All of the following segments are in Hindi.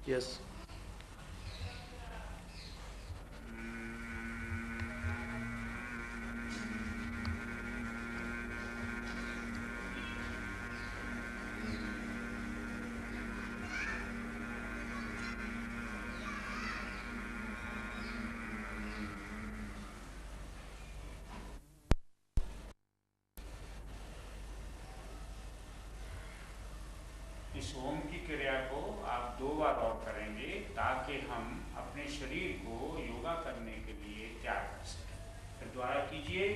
यस। इस ओम की क्रिया को आप 2 बार और करेंगे ताकि हम अपने शरीर को योगा करने के लिए तैयार कर सकें। फिर दोबारा कीजिए।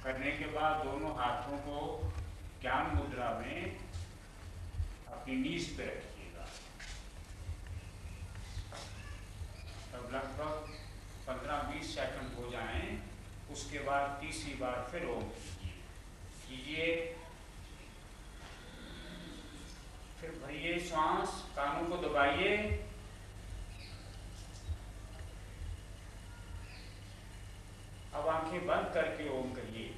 करने के बाद दोनों हाथों को ज्ञान मुद्रा में अपनी नीज पे रखिएगा। तब लगभग 15-20 सेकंड हो जाएं, उसके बाद तीसरी बार फिर ओम कीजिए। फिर भरिए श्वास, कानों को दबाइए। अब आंखें बंद करके ओम कहिए।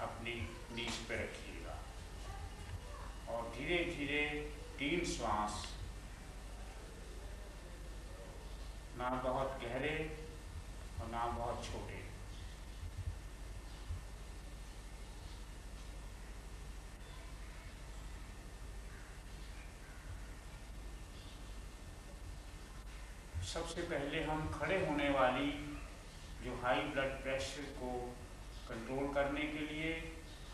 अपनी नीज पे रखिएगा और धीरे धीरे 3 श्वास, ना बहुत गहरे और ना बहुत छोटे। सबसे पहले हम खड़े होने वाली जो हाई ब्लड प्रेशर को कंट्रोल करने के लिए,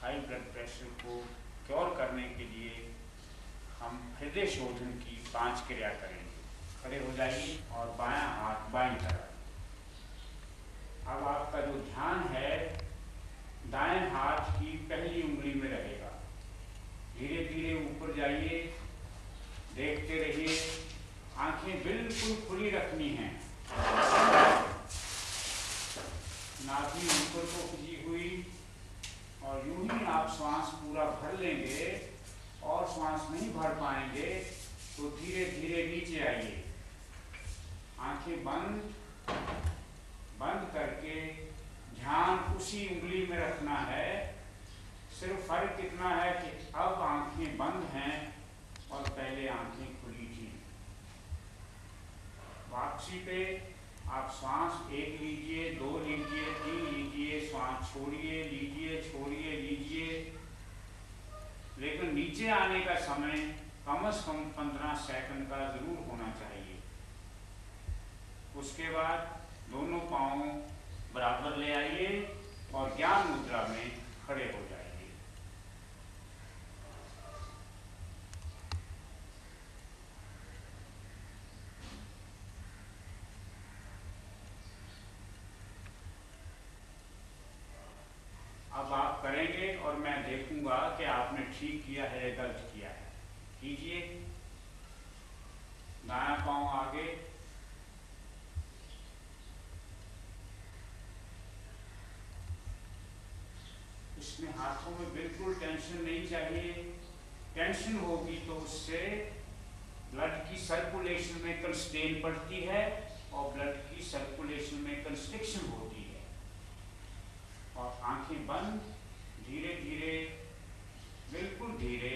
हाई ब्लड प्रेशर को क्योर करने के लिए हम हृदय शोधन की 5 क्रिया करेंगे। खड़े हो जाइए और बायां हाथ बाईं तरफ। अब आपका जो ध्यान है दाएं हाथ की पहली उंगली में रहेगा। धीरे धीरे ऊपर जाइए, देखते रहिए। आंखें बिल्कुल खुली रखनी हैं, नाभि ऊपर को खुली हुई, और यूं ही आप श्वास पूरा भर लेंगे और श्वास नहीं भर पाएंगे तो धीरे धीरे नीचे आइए। आंखें बंद करके ध्यान उसी उंगली में रखना है। सिर्फ फर्क इतना है कि अब आंखें बंद हैं और पहले आंखें खुली थी। वापसी पे आप श्वास 1 लीजिए, 2 लीजिए, 3 लीजिए, श्वास छोड़िए, लीजिए, छोड़िए, लीजिए। लेकिन नीचे आने का समय कम से कम 15 सेकंड का जरूर होना चाहिए। उसके बाद दोनों पाँव बराबर ले आइए और ज्ञान मुद्रा में खड़े हो जाइए। अब आप करेंगे और मैं देखूंगा कि आपने ठीक किया है या गलत किया है। कीजिए। दायां पाँव आगे, इसमें हाथों में बिल्कुल टेंशन नहीं चाहिए। टेंशन होगी तो उससे ब्लड की सर्कुलेशन में कंस्ट्रेन पड़ती है और ब्लड की सर्कुलेशन में कंस्ट्रिक्शन होती है। और आंखें बंद, धीरे धीरे, बिल्कुल धीरे,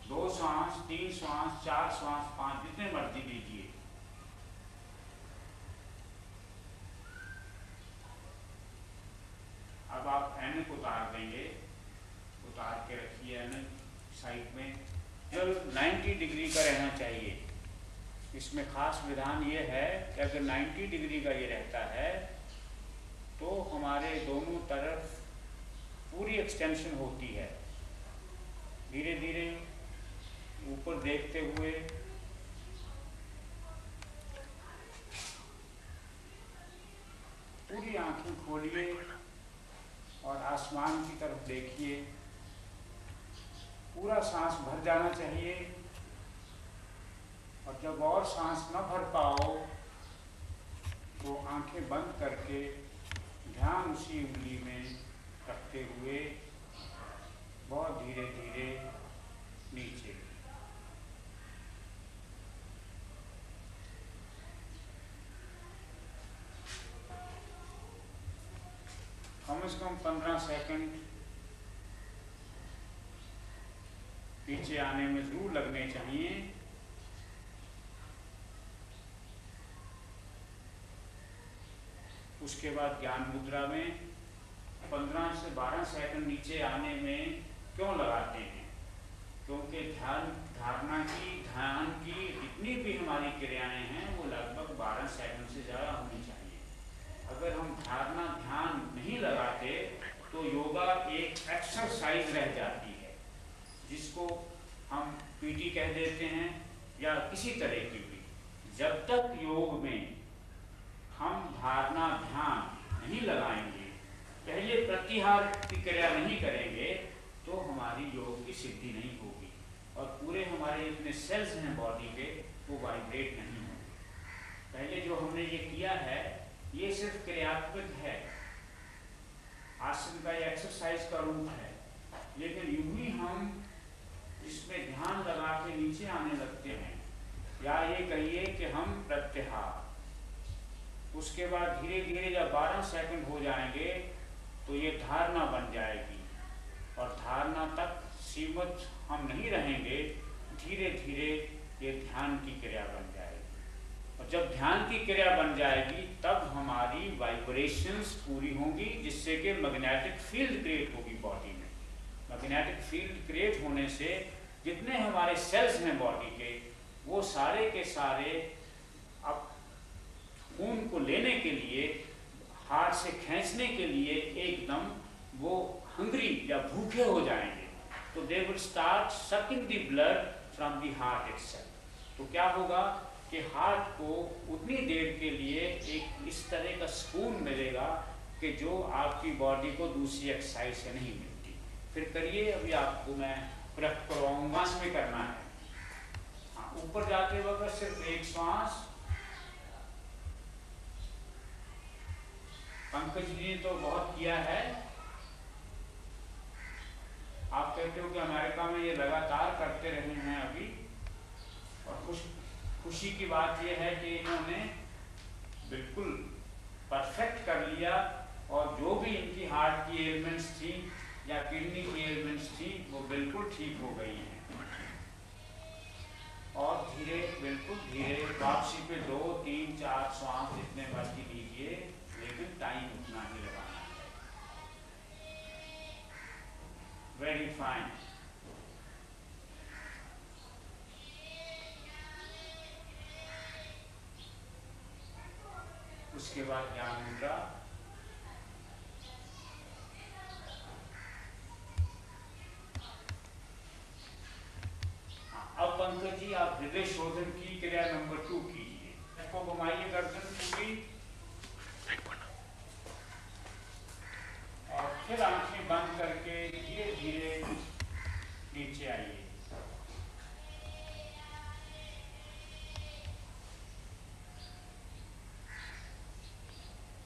2 श्वास, 3 श्वास, 4 श्वास, 5, जितने मर्जी लीजिए। अब आप ऐनक उतार देंगे, उतार के रखिए ऐनक साइड में। जल 90 डिग्री का रहना चाहिए। इसमें खास विधान ये है कि अगर 90 डिग्री का ये रहता है तो हमारे दोनों तरफ पूरी एक्सटेंशन होती है। धीरे धीरे ऊपर देखते हुए पूरी आंखें खोलिए और आसमान की तरफ देखिए। पूरा सांस भर जाना चाहिए, और जब और सांस न भर पाओ तो आंखें बंद करके ध्यान उसी उंगली में रखते हुए बहुत धीरे धीरे नीचे। कम से कम 15 सेकंड नीचे आने में जरूर लगने चाहिए। उसके बाद ज्ञान मुद्रा में 15 से 12 सेकंड नीचे आने में क्यों लगाते हैं? क्योंकि ध्यान की जितनी भी हमारी क्रियाएं हैं वो लगभग 12 सेकंड से ज़्यादा होनी चाहिए। अगर हम ध्यान नहीं लगाते तो योगा एक एक्सरसाइज रह जाती है, जिसको हम पीटी कह देते हैं या किसी तरह की भी। जब तक योग में हम धारणा ध्यान नहीं लगाएंगे, पहले प्रत्याहार की क्रिया नहीं करेंगे, तो हमारी योग की सिद्धि नहीं होगी और पूरे हमारे इतने सेल्स हैं बॉडी के वो वाइब्रेट नहीं होंगे। पहले जो हमने ये किया है ये सिर्फ क्रियात्मक है, आसन का या एक्सरसाइज का रूप है, लेकिन यूं ही हम इसमें ध्यान लगा के नीचे आने लगते हैं, या ये कहिए कि हम प्रत्याहार। उसके बाद धीरे धीरे जब 12 सेकंड हो जाएंगे तो ये धारणा बन जाएगी, और धारणा तक सीमित हम नहीं रहेंगे, धीरे धीरे ये ध्यान की क्रिया बन जाएगी। और जब ध्यान की क्रिया बन जाएगी तब हमारी वाइब्रेशंस पूरी होंगी, जिससे कि मैग्नेटिक फील्ड क्रिएट होगी बॉडी में। मैग्नेटिक फील्ड क्रिएट होने से जितने हमारे सेल्स हैं बॉडी के, वो सारे के सारे अब खून को लेने के लिए, हार्ट से खींचने के लिए एकदम वो हंग्री या भूखे हो जाएंगे। तो they will start sucking the blood from the heart itself. तो क्या होगा कि हार्ट को उतनी देर के लिए एक इस तरह का सुकून मिलेगा कि जो आपकी बॉडी को दूसरी एक्सरसाइज से नहीं मिलती। फिर करिए, अभी आपको मैं प्रैक्टिस करवाऊंगा, इसमें करना है। हाँ, ऊपर जाते वक्त सिर्फ एक श्वास। पंकज जी ने तो बहुत किया है। आप कहते हो कि अमेरिका में ये लगातार करते रहे हैं अभी, और खुशी की बात यह है कि इन्होंने बिल्कुल परफेक्ट कर लिया, और जो भी इनकी हार्ट की एलिमेंट्स थी या किडनी की एलिमेंट्स थी वो बिल्कुल ठीक हो गई हैं। और धीरे, बिल्कुल धीरे वापसी पे 2, 3, 4 श्वास जितने मर्जी लीजिए, लेकिन टाइम उतना ही लगाना है। Very fine. उसके बाद ज्ञान मुद्रा। अब पंकज जी आप हृदय शोधन की क्रिया नंबर 2 कीजिए। इसको घुमाइए गर्दन पूरी, और फिर आंखें बंद करके धीरे धीरे नीचे आइए।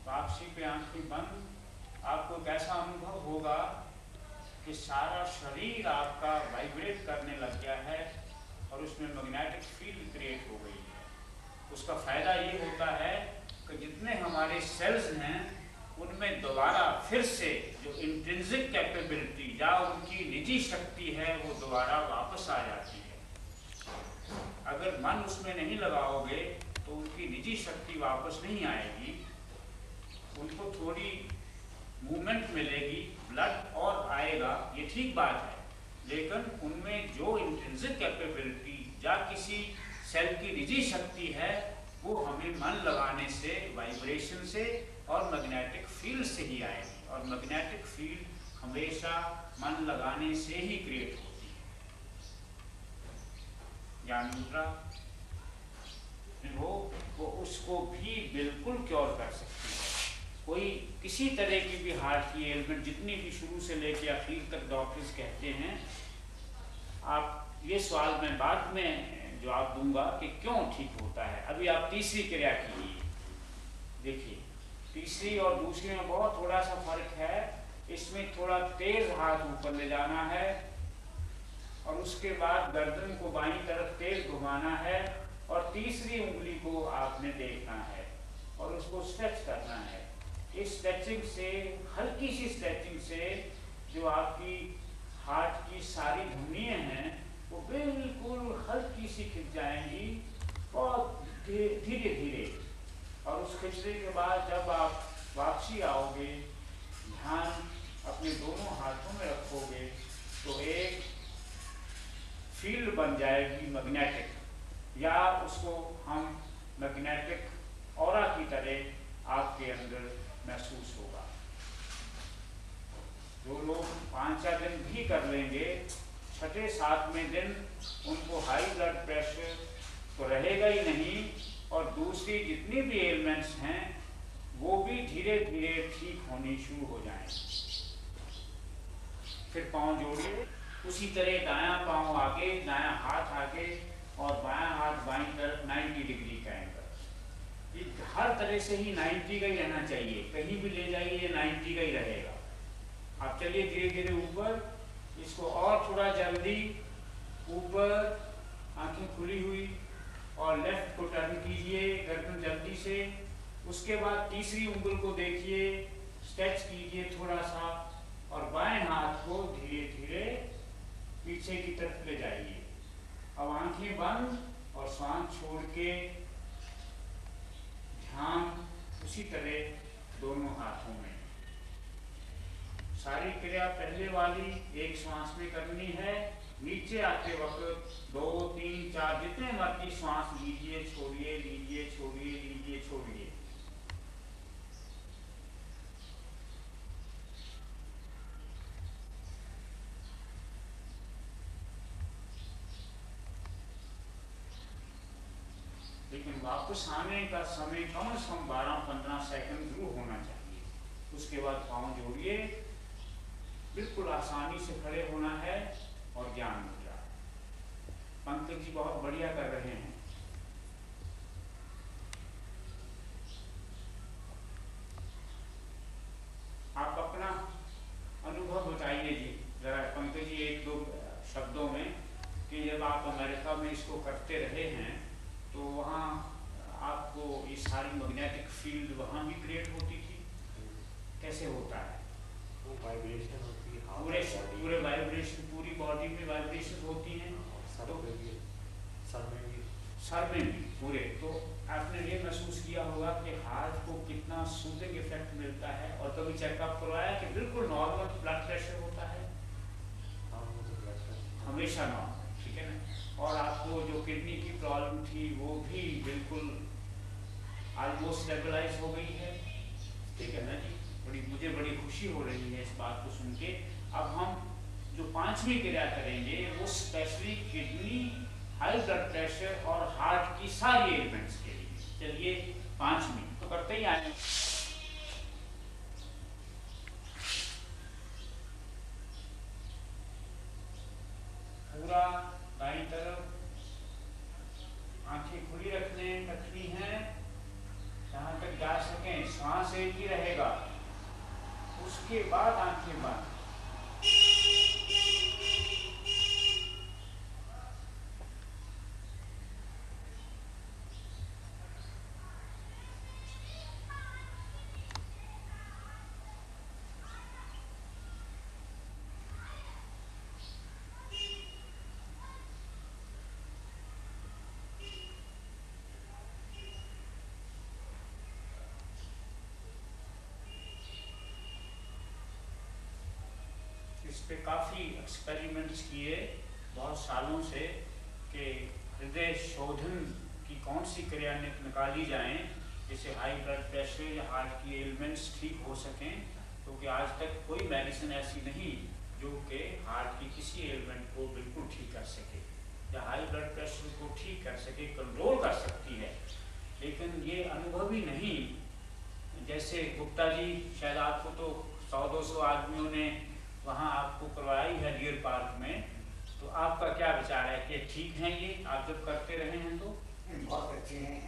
वापसी पे आंखें बंद। आपको कैसा अनुभव होगा कि सारा शरीर आपका वाइब्रेट करने लग गया है और उसमें मैग्नेटिक फील्ड क्रिएट हो गई है। उसका फायदा ये होता है कि जितने हमारे सेल्स हैं उनमें दोबारा फिर से जो इंट्रिंसिक कैपेबिलिटी या उनकी निजी शक्ति है वो दोबारा वापस आ जाती है। अगर मन उसमें नहीं लगाओगे तो उनकी निजी शक्ति वापस नहीं आएगी, उनको थोड़ी मूवमेंट मिलेगी, ब्लड और आएगा, ये ठीक बात है, लेकिन उनमें जो इंट्रिंसिक कैपेबिलिटी या किसी सेल की निजी शक्ति है वो हमें मन लगाने से, वाइब्रेशन से और मैग्नेटिक फील्ड से ही आएगी। और मैग्नेटिक फील्ड हमेशा मन लगाने से ही क्रिएट होती है। ज्ञान मुद्रा, वो उसको भी बिल्कुल क्योर कर सकती है। कोई किसी तरह की भी हार्ट की एलिमेंट जितनी भी शुरू से लेकर आखिर तक डॉक्टर्स कहते हैं, आप ये सवाल मैं बाद में जवाब दूंगा कि क्यों ठीक होता है। अभी आप तीसरी क्रिया कीजिए। देखिए तीसरी और दूसरी में बहुत थोड़ा सा फर्क है। इसमें थोड़ा तेज हाथ ऊपर ले जाना है और उसके बाद गर्दन को बाईं तरफ तेज घुमाना है और तीसरी उंगली को आपने देखना है और उसको स्ट्रेच करना है। इस स्ट्रेचिंग से, हल्की सी स्ट्रेचिंग से जो आपकी हार्ट की सारी धमनियाँ हैं वो बिल्कुल हल्की सी खिंच जाएंगी, बहुत धीरे धीरे। और उस खिंचने के बाद जब आप वापसी आओगे, ध्यान अपने दोनों हाथों में रखोगे तो एक फील्ड बन जाएगी मैग्नेटिक, या उसको हम मैग्नेटिक ऑरा की तरह आपके अंदर महसूस होगा। जो लोग 5-4 दिन भी कर लेंगे, 6-7वें दिन उनको हाई ब्लड प्रेशर तो रहेगा ही नहीं और दूसरी जितनी भी एलिमेंट्स हैं वो भी धीरे धीरे ठीक होनी शुरू हो जाएंगी। फिर पाँव जोड़िए, उसी तरह दायां पाँव आगे, दायां हाथ आगे और बायां हाथ बाईं तरफ 90 डिग्री का एंगल। ये हर तरह से ही 90 का ही रहना चाहिए, कहीं भी ले जाइए ये 90 का ही रहेगा। आप चलिए धीरे धीरे ऊपर, इसको और थोड़ा जल्दी ऊपर, आंखें खुली हुई और लेफ्ट को टर्न कीजिए गर्दन जल्दी से। उसके बाद तीसरी उंगल को देखिए, स्ट्रेच कीजिए थोड़ा सा और बाएं हाथ को धीरे धीरे पीछे की तरफ ले जाइए। अब आंखें बंद और सांस छोड़ के ध्यान उसी तरह दोनों हाथों में। सारी क्रिया पहले वाली एक श्वास में करनी है। नीचे आते वक्त 2, 3, 4 जितने मर्जी श्वास लीजिए, छोड़िए, लीजिए, छोड़िए, लीजिए, छोड़िए। लेकिन वापस आने का समय कम से कम 12-15 सेकंड जरूर होना चाहिए। उसके बाद पाँव जोड़िए, बिल्कुल आसानी से खड़े होना है और ज्ञान मुद्रा। पंकज जी बहुत बढ़िया कर रहे हैं। आप अपना अनुभव बताइए जी जरा पंकज जी, 1-2 शब्दों में कि जब आप अमेरिका में इसको करते रहे हैं तो वहाँ आपको ये सारी मैग्नेटिक फील्ड वहाँ भी क्रिएट होती थी, कैसे होता है? वो वाइब्रेशन होती है, पूरे वाइब्रेशन, पूरी बॉडी में वाइब्रेशन होती हैं, सर में भी सर में भी पूरे। तो आपने ये महसूस किया होगा कि हार्ट को कितना सूदिंग इफेक्ट मिलता है। और कभी चेकअप करवाया कि बिल्कुल नॉर्मल ब्लड प्रेशर होता है? हमेशा नॉर्मल, ठीक है ना। और आपको जो किडनी की प्रॉब्लम थी वो भी बिल्कुल ऑलमोस्ट स्टेबलाइज हो गई है, ठीक है ना जी। मुझे बड़ी खुशी हो रही है इस बात को सुन के। अब हम जो 5वीं क्रिया करेंगे वो specially kidney, high blood pressure और हार्ट की सारी एलिमेंट्स के लिए। चलिए 5वीं तो करते ही आए। पूरा दाईं तरफ आंखें खुली रखनी है जहां तक जा सकें, सांस एक ही रहेगा। उसके बाद आंखें बंद। इस पे काफ़ी एक्सपेरिमेंट्स किए बहुत सालों से कि हृदय शोधन की कौन सी क्रिया निकाली जाए जिससे हाई ब्लड प्रेशर या हार्ट की एलिमेंट्स ठीक हो सकें। क्योंकि आज तक कोई मेडिसिन ऐसी नहीं जो कि हार्ट की किसी एलिमेंट को बिल्कुल ठीक कर सके या हाई ब्लड प्रेशर को ठीक कर सके, कंट्रोल कर सकती है। लेकिन ये अनुभवी नहीं, जैसे गुप्ता जी, शायद आपको तो 100-200 आदमियों ने वहाँ आपको करवाई है डियर पार्क में, तो आपका क्या विचार है कि ठीक हैं ये, आप जब करते रहे हैं तो? बहुत अच्छे हैं।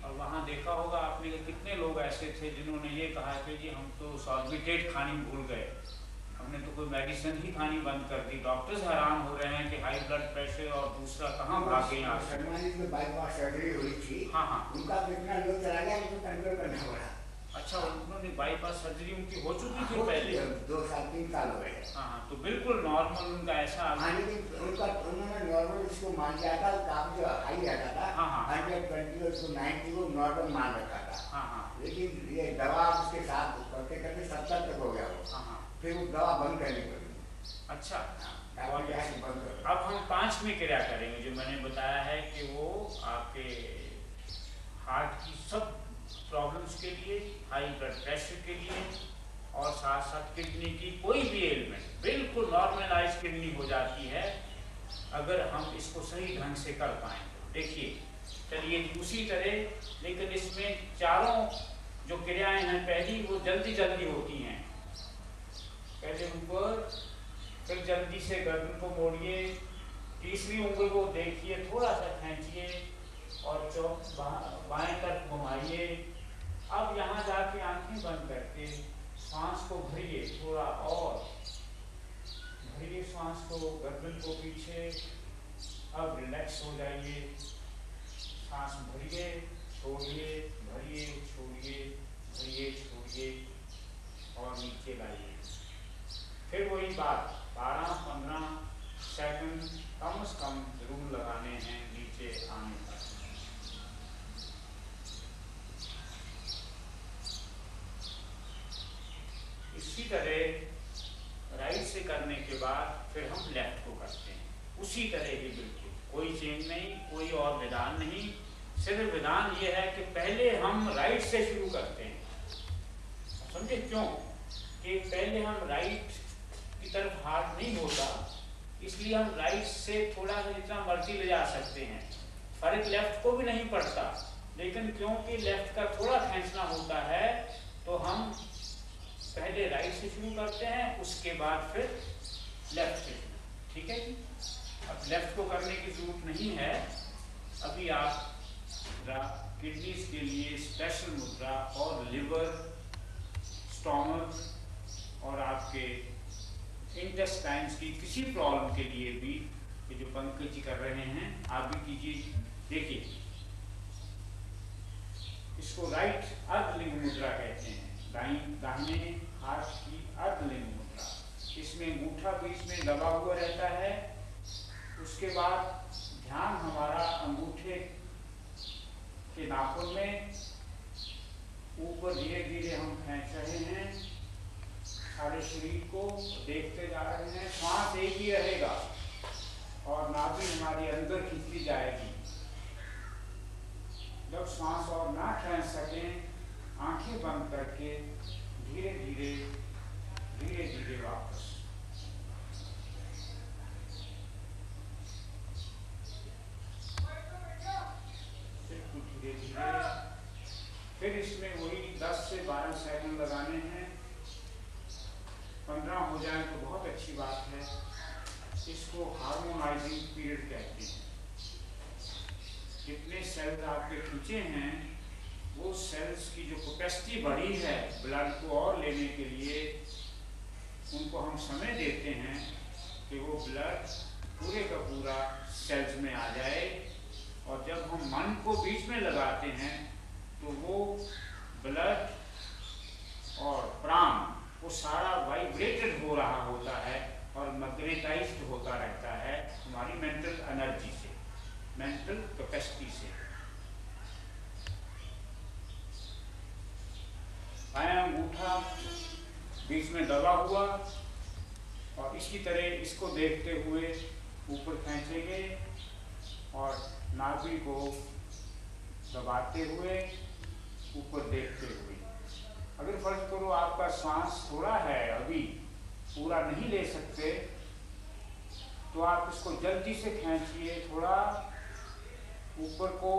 और वहाँ देखा होगा आपने कि कितने लोग ऐसे थे जिन्होंने ये कहा कि जी हम तो सॉर्बिटेट खानी भूल गए, हमने तो कोई मेडिसिन ही खानी बंद कर दी। डॉक्टर्स हैरान हो रहे हैं कि हाई ब्लड प्रेशर और दूसरा कहाँ भाग गए आप। शर्मा जी की बाईपास सर्जरी हुई थी। हाँ हाँ, उनका कितना लोग चला गया, उनको कंट्रोल करना पड़ा। अच्छा, उन्होंने बाईपास सर्जरी उनकी हो चुकी थी पहले? 2 साल 3 साल हो गए। हाँ हाँ, तो बिल्कुल नॉर्मल उनका ऐसा। हाँ, लेकिन उन्होंने नॉर्मल इसको मान लिया था, काफी जो हाई रहता था। हाँ हाँ, 120 उसको 90 को नॉर्मल मान रखा था। हाँ हाँ, लेकिन ये दवा उसके साथ करते करते 70 तक हो गया वो। हाँ हाँ, फिर वो दवा बंद करनी पड़ी। अच्छा। बंद कर। अब हम 5वीं क्रिया करेंगे, जो मैंने बताया है कि वो आपके हार्ट की सब प्रॉब्लम्स के लिए, हाई ब्लड प्रेशर के लिए, और साथ साथ किडनी की कोई भी एलिमेंट बिल्कुल नॉर्मलाइज किडनी हो जाती है अगर हम इसको सही ढंग से कर पाएँ। देखिए, चलिए उसी तरह, लेकिन इसमें चारों जो क्रियाएं हैं पहली वो जल्दी जल्दी होती हैं। पहले ऊपर, फिर जल्दी से गर्दन को मोड़िए, तीसरी उंगली को देखिए, थोड़ा सा खींचिए और बाएं तरफ घुमाइए। अब यहाँ जाके आंखें बंद करके सांस को भरिए, थोड़ा और भरिए सांस को, गर्दन को पीछे। अब रिलैक्स हो जाइए, सांस भरिए, छोड़िए, भरिए, छोड़िए, भरिए, छोड़िए और नीचे लाइए। फिर वही बात, 12-15 सेकंड कम से कम जरूर लगाने हैं नीचे आने पर। इसी तरह राइट से करने के बाद फिर हम लेफ्ट को करते हैं, उसी तरह ही बिल्कुल, कोई चेंज नहीं, कोई और विधान नहीं। सिर्फ विधान ये है कि पहले हम राइट से शुरू करते हैं। समझे क्यों? कि पहले हम राइट की तरफ हाथ नहीं होता, इसलिए हम राइट से थोड़ा सा जितना मर्जी ले जा सकते हैं, फर्क लेफ्ट को भी नहीं पड़ता। लेकिन क्योंकि लेफ्ट का थोड़ा खींचना होता है तो हम पहले राइट से शुरू करते हैं, उसके बाद फिर लेफ्ट से। ठीक है जी? अब लेफ्ट को करने की जरूरत नहीं है। अभी आप किडनीज के लिए स्पेशल मुद्रा और लिवर, स्टोमक और आपके इंटेस्टाइन्स की किसी प्रॉब्लम के लिए भी, ये जो पंकज जी कर रहे हैं आप भी कीजिए। देखिए, इसको राइट अर्धलिंग मुद्रा कहते हैं, दाहिने हाथ की अर्धलिंग मुद्रा। इसमें अंगूठा बीच में दबा हुआ रहता है। उसके बाद ध्यान हमारा अंगूठे के नाखून में, ऊपर धीरे धीरे हम खींच रहे हैं, सारे शरीर को देखते जा रहे हैं। श्वास एक ही रहेगा और नाभि हमारी अंदर खींचती जाएगी। जब श्वास और ना खींच सकें, आंखें बंद करके धीरे धीरे धीरे धीरे वापस। धीरे धीरे फिर इसमें वही 10 से 12 सेकंड लगाने हैं। 15 हो जाए तो बहुत अच्छी बात है। इसको हार्मोनाइजिंग पीरियड कहते हैं। जितने सेल्स आपके खींचे हैं, वो सेल्स की जो कैपेसिटी बढ़ी है ब्लड को और लेने के लिए, उनको हम समय देते हैं कि वो ब्लड पूरे का पूरा सेल्स में आ जाए। और जब हम मन को बीच में लगाते हैं तो वो ब्लड और प्राण वो सारा वाइब्रेटेड हो रहा होता है और मैग्नेटाइज्ड होता रहता है हमारी मेंटल एनर्जी से, मेंटल कैपेसिटी से। बायां अंगूठा बीच में दबा हुआ और इसी तरह इसको देखते हुए ऊपर खींचेंगे और नाभि को दबाते हुए ऊपर देखते हुए। अगर फर्ज करो आपका सांस थोड़ा है, अभी पूरा नहीं ले सकते, तो आप इसको जल्दी से खींचिए थोड़ा ऊपर को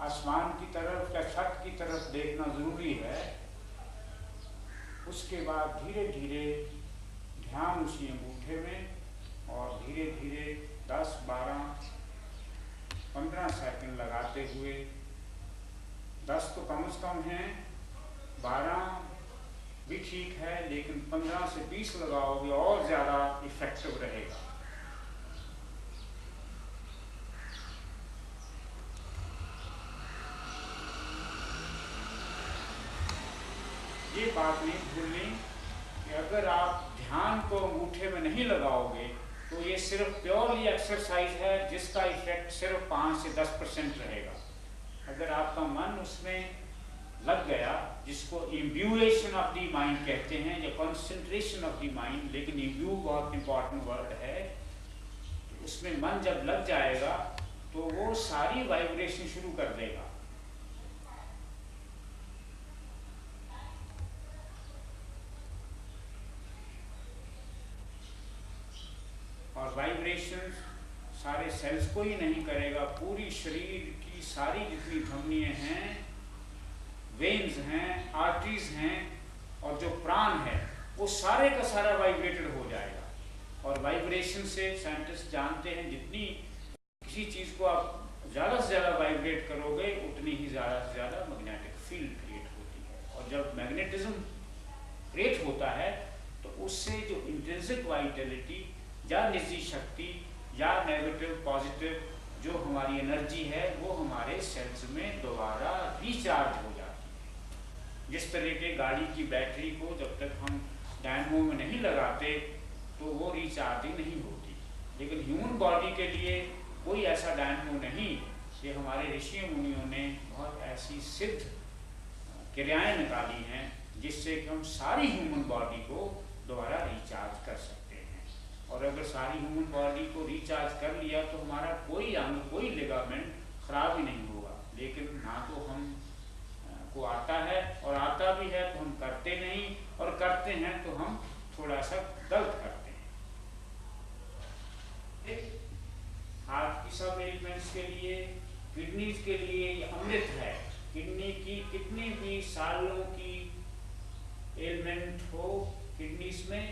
आसमान की तरफ या छत की तरफ देखना ज़रूरी है। उसके बाद धीरे धीरे ध्यान उसी अंगूठे में और धीरे धीरे 10, 12, 15 सेकंड लगाते हुए, 10 तो कम से कम हैं, 12 भी ठीक है, लेकिन 15 से 20 लगाओगे और ज़्यादा इफेक्टिव रहेगा। ये बात नहीं भूलनी कि अगर आप ध्यान को अंगूठे में नहीं लगाओगे तो ये सिर्फ प्योरली एक्सरसाइज है जिसका इफेक्ट सिर्फ 5 से 10% रहेगा। अगर आपका मन उसमें लग गया, जिसको इम्ब्यूएशन ऑफ द माइंड कहते हैं या कंसंट्रेशन ऑफ द माइंड, लेकिन इम्ब्यू बहुत इंपॉर्टेंट वर्ड है, तो उसमें मन जब लग जाएगा तो वो सारी वाइब्रेशन शुरू कर देगा। और वाइब्रेशन सारे सेल्स को ही नहीं करेगा, पूरी शरीर की सारी जितनी धमनियाँ हैं, वेन्स हैं, आर्टरीज हैं और जो प्राण है वो सारे का सारा वाइब्रेटेड हो जाएगा। और वाइब्रेशन से साइंटिस्ट जानते हैं जितनी किसी चीज़ को आप ज़्यादा से ज़्यादा वाइब्रेट करोगे उतनी ही ज़्यादा से ज़्यादा मैग्नेटिक फील्ड क्रिएट होती है। और जब मैग्नेटिज्म क्रिएट होता है तो उससे जो इंट्रिंसिक वाइटलिटी या निजी शक्ति या नेगेटिव पॉजिटिव जो हमारी एनर्जी है वो हमारे सेल्स में दोबारा रिचार्ज हो जाती है। जिस तरह के गाड़ी की बैटरी को जब तक हम डायनमो में नहीं लगाते तो वो रिचार्जिंग नहीं होती, लेकिन ह्यूमन बॉडी के लिए कोई ऐसा डायनमो नहीं। ये हमारे ऋषि मुनियों ने बहुत ऐसी सिद्ध क्रियाएं निकाली हैं जिससे कि हम सारी ह्यूमन बॉडी को दोबारा रिचार्ज कर सकते हैं। और अगर सारी ह्यूमन बॉडी को रिचार्ज कर लिया तो हमारा कोई अंग, कोई लिगामेंट खराब ही नहीं होगा। लेकिन ना तो हम को आता है और आता भी है तो हम करते नहीं, और करते हैं तो हम थोड़ा सा गलत करते हैं। हार्ट की सब एलिमेंट्स के लिए, किडनीज के लिए ये अमृत है। किडनी की कितनी भी सालों की एलिमेंट हो किडनीज में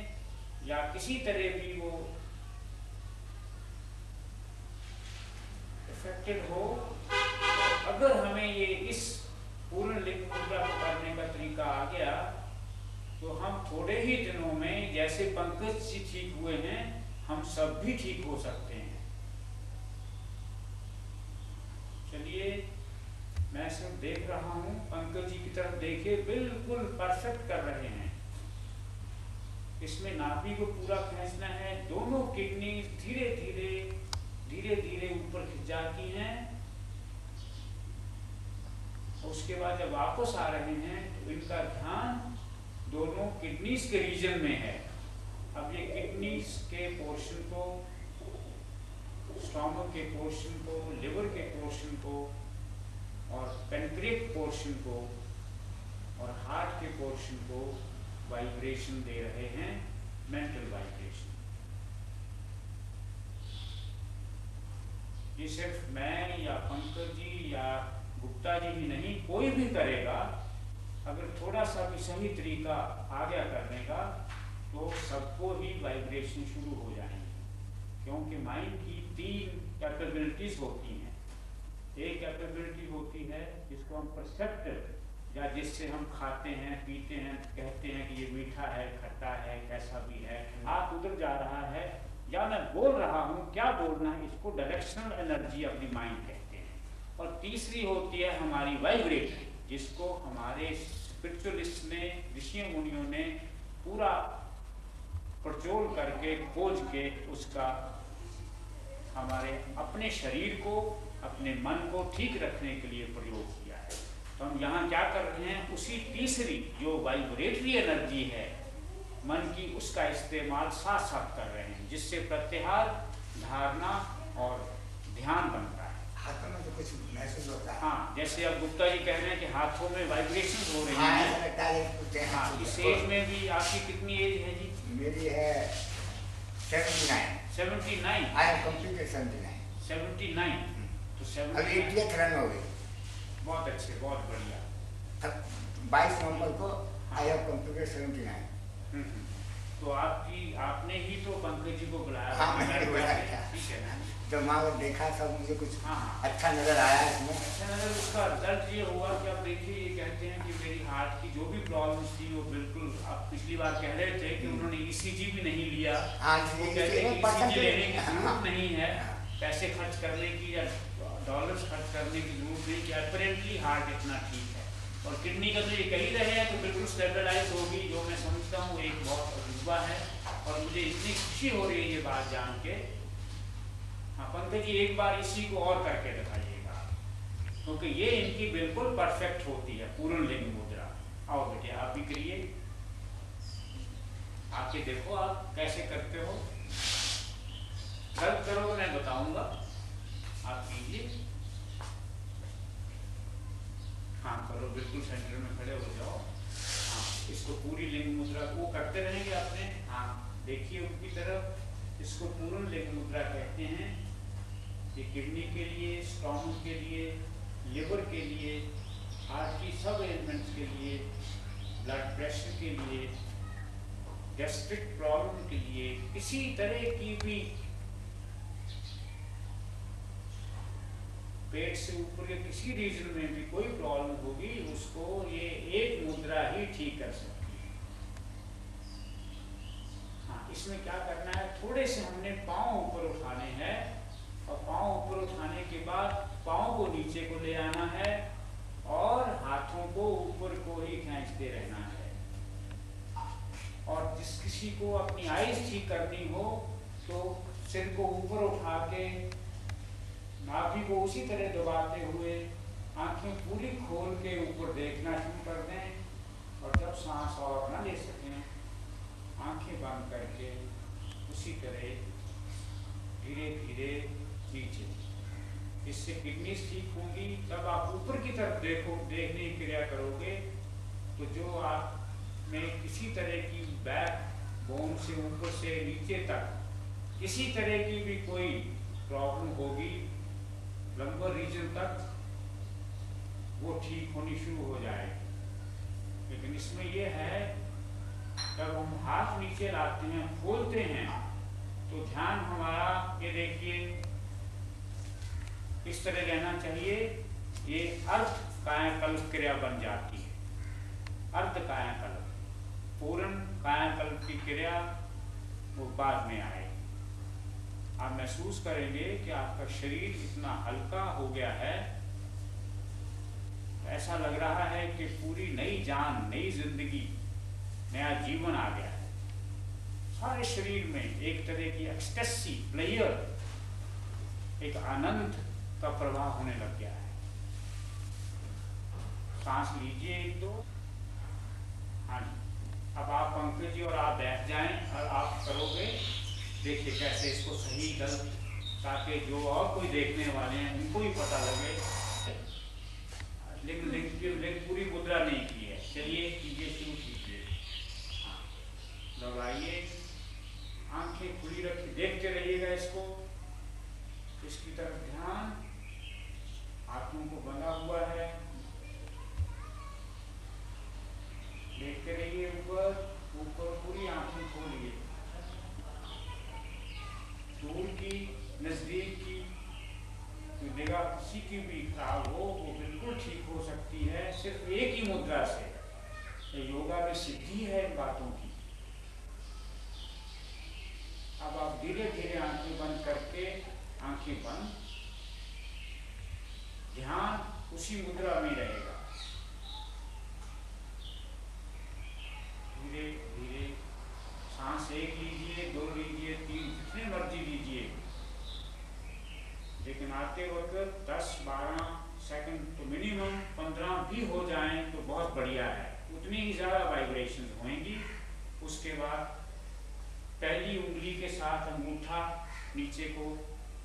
या किसी तरह भी वो इफेक्टेड हो, अगर हमें ये इस पूर्ण लिंग मुद्रा को करने का तरीका आ गया तो हम थोड़े ही दिनों में, जैसे पंकज जी ठीक हुए हैं, हम सब भी ठीक हो सकते हैं। चलिए, मैं सिर्फ देख रहा हूँ, पंकज जी की तरफ देखिए, बिल्कुल परफेक्ट कर रहे हैं। इसमें नाभि को पूरा खींचना है, दोनों किडनी धीरे धीरे ऊपर खिंच जाती हैं। उसके बाद जब वापस आ रहे हैं तो इनका ध्यान दोनों किडनीज के रीजन में है। अब ये किडनीज के पोर्शन को, स्टोमक के पोर्शन को, लिवर के पोर्शन को और पेनक्रिएट पोर्शन को और हार्ट के पोर्शन को वाइब्रेशन दे रहे हैं, मेंटल वाइब्रेशन। ये सिर्फ मैं या पंकज जी या गुप्ता जी ही नहीं, कोई भी करेगा, अगर थोड़ा सा भी सही तरीका आ गया करने का तो सबको ही वाइब्रेशन शुरू हो जाएंगे। क्योंकि माइंड की 3 कैपेबिलिटीज होती हैं। एक कैपेबिलिटी होती है जिसको हम परसेप्टिव, या जिससे हम खाते हैं, पीते हैं, कहते हैं कि ये मीठा है, खट्टा है, कैसा भी है, हाथ उधर जा रहा है या मैं बोल रहा हूँ, क्या बोलना है, इसको directional energy of the mind कहते हैं। और तीसरी होती है हमारी वाइब्रेटरी, जिसको हमारे स्पिरिचुअलिस्ट ने, ऋषि मुनियों ने पूरा परचोल करके, खोज के उसका हमारे अपने शरीर को, अपने मन को ठीक रखने के लिए प्रयोग किया है। तो हम यहाँ क्या कर रहे हैं, उसी तीसरी जो वाइब्रेटरी एनर्जी है मन की, उसका इस्तेमाल साथ साथ कर रहे हैं, जिससे प्रत्याहार, धारणा और ध्यान बनता है। हाथों में तो कुछ महसूस होता है। हाँ, जैसे अब गुप्ता जी कह रहे हैं कि हाथों में वाइब्रेशन हो रही है। हाँ, इस एज में भी आपकी कितनी एज है जी? मेरी है 79। 79। I am completed 79। 79। तो अभी 79 80th रन हो गई। बहुत अच्छे, बहुत बढ़िया। अब 22 नवंबर को आई हैव कंप्लीटेड 79। तो आपने ही तो पंकज जी को बुलाया हाँ, था, मैंने बुलाया था। ठीक है ना। जब वहाँ पर देखा सब मुझे कुछ हाँ, हाँ। अच्छा नजर आया इसमें। अच्छा नजर, उसका रिजल्ट ये हुआ कि आप देखिए, ये कहते हैं कि मेरी हार्ट की जो भी प्रॉब्लम्स थी वो बिल्कुल, आप पिछली बार कह रहे थे कि उन्होंने ईसीजी भी नहीं लिया। हाँ, वो ये कहते हैं कि परसेंटेज ईसीजी लेने की हाँ, जरूरत नहीं है, हाँ। पैसे खर्च करने की या डॉलर्स खर्च करने की जरूरत नहीं, कि अपरेंटली हार्ट इतना ठीक है। और किडनी का तो ये कह ही रहे हैं तो बिल्कुल स्टेबलाइज होगी, जो मैं समझता हूँ एक बहुत अजूबा है। और मुझे इतनी खुशी हो रही है ये बात जान के। हाँ पंकज जी, एक बार इसी को और करके दिखाइएगा, क्योंकि ये इनकी बिल्कुल परफेक्ट होती है, पूर्ण लिंग मुद्रा। आओ बेटे, आप भी करिए, आके देखो आप कैसे करते हो। गलत करो तो मैं बताऊंगा, आप कीजिए। हाँ करो, बिल्कुल सेंटर में खड़े हो जाओ। हाँ, इसको पूरी लिंग मुद्रा को करते रहेंगे अपने। हाँ देखिए उनकी तरफ, इसको पूर्ण लिंग मुद्रा कहते हैं। ये किडनी के लिए, स्टोमक के लिए, लिवर के लिए, हार्ट की सब एलिमेंट्स के लिए, ब्लड प्रेशर के लिए, गैस्ट्रिक प्रॉब्लम के लिए, किसी तरह की भी पेट से ऊपर के किसी रीजन में भी कोई प्रॉब्लम होगी, उसको ये एक मुद्रा ही ठीक कर सकती है। हाँ, इसमें क्या करना है, थोड़े से हमने पाँव ऊपर उठाने हैं, और पाँव ऊपर उठाने के बाद पाँव को नीचे को ले आना है, और हाथों को ऊपर को ही खींचते रहना है। और जिस किसी को अपनी आईज ठीक करनी हो तो सिर को ऊपर उठा के नाभि को उसी तरह दबाते हुए आंखें पूरी खोल के ऊपर देखना शुरू कर दें। और जब सांस और न ले सकें, आंखें बंद करके उसी तरह धीरे धीरे नीचे। इससे किडनी ठीक होंगी। जब आप ऊपर की तरफ देखने की क्रिया करोगे तो जो आप में किसी तरह की बैक बोन से ऊपर से नीचे तक किसी तरह की भी कोई प्रॉब्लम होगी, लंबर रीजन तक, वो ठीक होनी शुरू हो जाएगी। लेकिन इसमें यह है, जब हम हाथ नीचे लाते हैं, खोलते हैं, तो ध्यान हमारा, ये देखिए, इस तरह रहना चाहिए। ये अर्ध कायाकल्प क्रिया बन जाती है। अर्ध कायाकल्प, पूर्ण कायाकल्प की क्रिया वो बाद में आएगी। आप महसूस करेंगे कि आपका शरीर इतना हल्का हो गया है, ऐसा लग रहा है कि पूरी नई जान, नई जिंदगी, नया जीवन आ गया है। सारे शरीर में एक तरह की एक्सटेसी, प्लेयर, एक आनंद का प्रवाह होने लग गया है। सांस लीजिए एक दो। हाँ जी, अब आप पंकज जी और आप बैठ जाएं और आप करोगे, देखिए कैसे इसको सही गलत, ताकि जो और कोई देखने वाले हैं उनको भी पता लगे। लेकिन पूरी मुद्रा नहीं की है। चलिए कीजिए, शुरू कीजिए। हाँ, लगाइए, आंखें खुली रखिए, देखते रहिएगा इसको, इसकी तरफ ध्यान। हाथों को बंधा हुआ है, देखते रहिए ऊपर ऊपर, पूरी आंखें खोलिए, दूर की, नजदीक की। तो निगाह किसी की भी खराब हो, वो बिल्कुल ठीक हो सकती है सिर्फ एक ही मुद्रा से। ये योगा में सिद्धि है इन बातों की। अब आप धीरे धीरे आंखें बंद करके, आंखें बंद, ध्यान उसी मुद्रा में रहेगा। धीरे धीरे सांस एक लीजिए, दो लीजिए, तीन, जितने मर्जी लीजिए। लेकिन आते वक्त 10-12 सेकंड तो मिनिमम 15 भी हो जाएं तो बहुत बढ़िया है। उतनी ही ज़्यादा वाइब्रेशंस होंगी। उसके बाद पहली उंगली के साथ अंगूठा नीचे को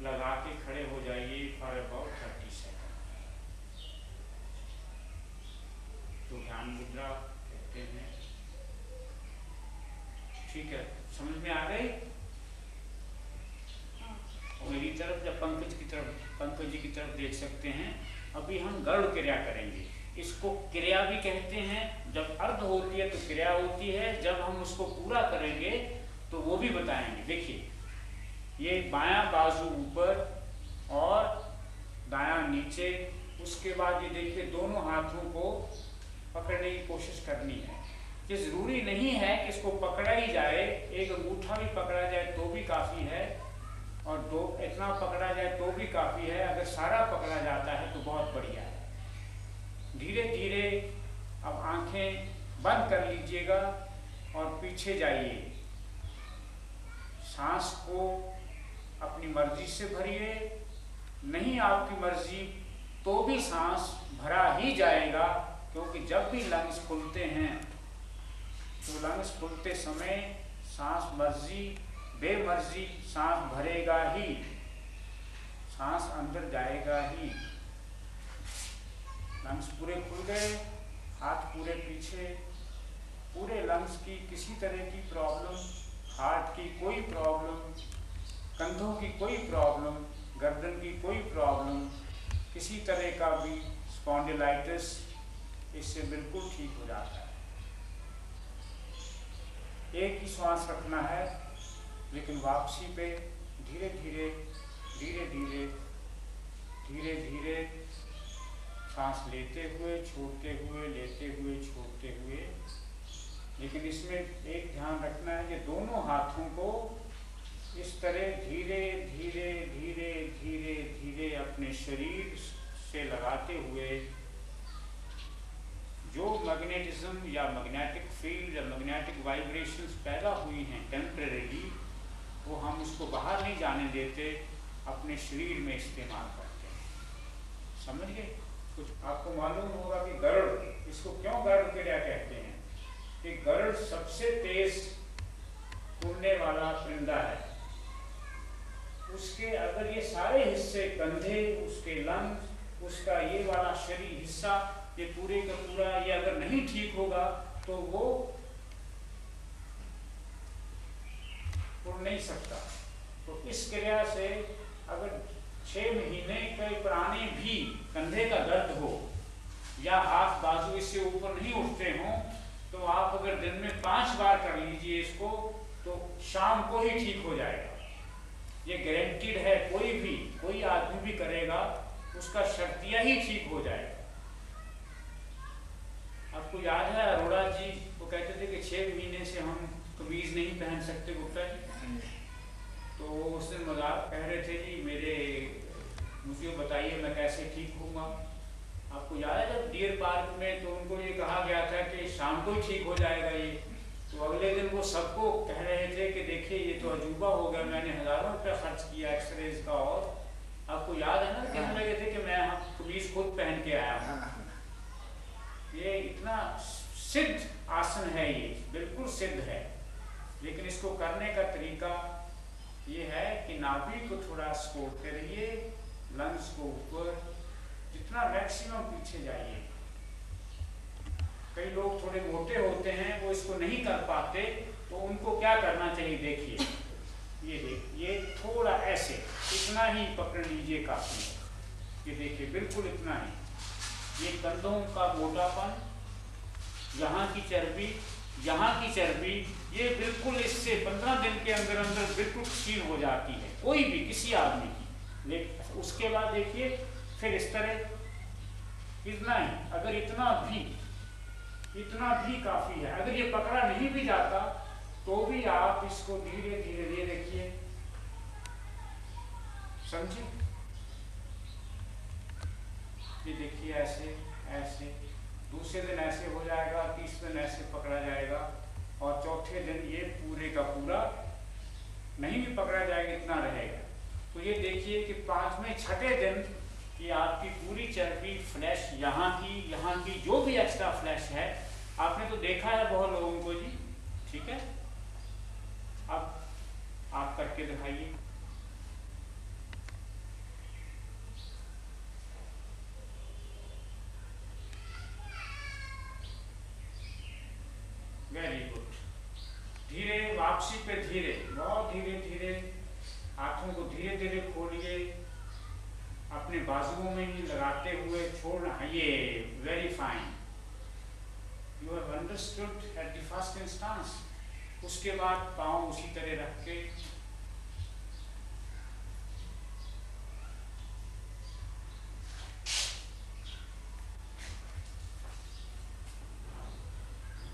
लगा के खड़े हो जाइए फॉर अबाउट 30 सेकंड। तो ध्यान मुद्रा कहते हैं। ठीक है, समझ में आ गई? मेरी तरफ या पंकज जी की तरफ देख सकते हैं। अभी हम गरुड़ क्रिया करेंगे। इसको क्रिया भी कहते हैं। जब अर्ध होती है तो क्रिया होती है, जब हम उसको पूरा करेंगे तो वो भी बताएंगे। देखिए, ये बायां बाजू ऊपर और दायां नीचे, उसके बाद ये देखिए दोनों हाथों को पकड़ने की कोशिश करनी है। ये जरूरी नहीं है कि इसको पकड़ा ही जाए, एक अंगूठा भी पकड़ा जाए तो भी काफी है, और दो इतना पकड़ा जाए तो भी काफी है। अगर सारा पकड़ा जाता है तो बहुत बढ़िया है। धीरे धीरे अब आंखें बंद कर लीजिएगा और पीछे जाइए। सांस को अपनी मर्जी से भरिए, नहीं आपकी मर्जी तो भी सांस भरा ही जाएगा, क्योंकि जब भी लंग्स खुलते हैं तो लंग्स खुलते समय सांस मर्जी बेमर्जी सांस भरेगा ही, सांस अंदर जाएगा ही। लंग्स पूरे खुल गए, हाथ पूरे पीछे, पूरे लंग्स की किसी तरह की प्रॉब्लम, हार्ट की कोई प्रॉब्लम, कंधों की कोई प्रॉब्लम, गर्दन की कोई प्रॉब्लम, किसी तरह का भी स्पॉन्डिलाइटिस, इससे बिल्कुल ठीक हो जाता है। एक ही श्वास रखना है, लेकिन वापसी पे धीरे धीरे धीरे धीरे धीरे धीरे सांस लेते हुए छोड़ते हुए, लेते हुए छोड़ते हुए। लेकिन इसमें एक ध्यान रखना है कि दोनों हाथों को इस तरह धीरे धीरे धीरे धीरे धीरे अपने शरीर से लगाते हुए, जो मैग्नेटिज्म या मैग्नेटिक फील्ड या मैग्नेटिक वाइब्रेशंस पैदा हुई हैं टेम्परेरी, वो हम उसको बाहर नहीं जाने देते, अपने शरीर में इस्तेमाल करते हैं। समझ गए? कुछ आपको मालूम होगा कि गरुड़, इसको क्यों गरुड़ क्रिया कहते हैं? कि गरुड़ सबसे तेज उड़ने वाला परिंदा है। उसके अगर ये सारे हिस्से, कंधे, उसके लंग्स, उसका ये वाला शरीर हिस्सा, ये पूरे का पूरा ये अगर नहीं ठीक होगा तो वो उड़ नहीं सकता। तो इस क्रिया से अगर 6 महीने के पुराने भी कंधे का दर्द हो या हाथ बाजू इससे ऊपर नहीं उठते हों, तो आप अगर दिन में 5 बार कर लीजिए इसको, तो शाम को ही ठीक हो जाएगा। ये गारंटीड है। कोई आदमी भी करेगा, उसका शर्तिया ही ठीक हो जाएगा। आपको याद है अरोड़ा जी वो कहते थे कि 6 महीने से हम कमीज नहीं पहन सकते गुप्ता जी, तो उसने मजाक कह रहे थे जी मुझे बताइए मैं कैसे ठीक होऊंगा। आपको याद है जब डियर पार्क में तो उनको ये कहा गया था कि शाम को ही ठीक हो जाएगा ये, तो अगले दिन वो सबको कह रहे थे कि देखिए ये तो अजूबा हो गया, मैंने हज़ारों रुपया खर्च किया एक्सरेज का। और आपको याद है ना कहने लगे थे कि मैं कमीज खुद पहन के आया हूँ। ये इतना सिद्ध आसन है, ये बिल्कुल सिद्ध है। लेकिन इसको करने का तरीका ये है कि नाभि को थोड़ा सपोर्ट करिए, लंग्स को ऊपर, जितना मैक्सिमम पीछे जाइए। कई लोग थोड़े मोटे होते हैं, वो इसको नहीं कर पाते, तो उनको क्या करना चाहिए? देखिए, ये थोड़ा ऐसे, इतना ही पकड़ लीजिए, काफी है। ये देखिए बिल्कुल इतना ही। ये कंधों का मोटापन, यहाँ की चर्बी, ये बिल्कुल इससे 15 दिन के अंदर अंदर बिल्कुल क्षीण हो जाती है, कोई भी किसी आदमी की। लेकिन उसके बाद देखिए फिर इस तरह इतना ही, अगर इतना भी काफी है। अगर ये पकड़ा नहीं भी जाता तो भी आप इसको धीरे धीरे ये देखिए, समझे? ये देखिए ऐसे ऐसे, दूसरे दिन ऐसे हो जाएगा, तीसरे दिन ऐसे पकड़ा जाएगा, और चौथे दिन ये पूरे का पूरा नहीं भी पकड़ा जाएगा, इतना रहेगा। तो ये देखिए कि 5वें 6ठे दिन कि आपकी पूरी चर्बी, फ्लैश, यहाँ की जो भी एक्स्ट्रा फ्लैश है, आपने तो देखा है बहुत लोगों को जी, ठीक है? अब आप करके दिखाइए। Very good. धीरे वापसी पे, धीरे, बहुत धीरे धीरे हाथों को धीरे धीरे खोलिए, अपने बाजुओं में ही लगाते हुए छोड़ना। ये very fine, you have understood at the first instance. उसके बाद पाँव उसी तरह रख के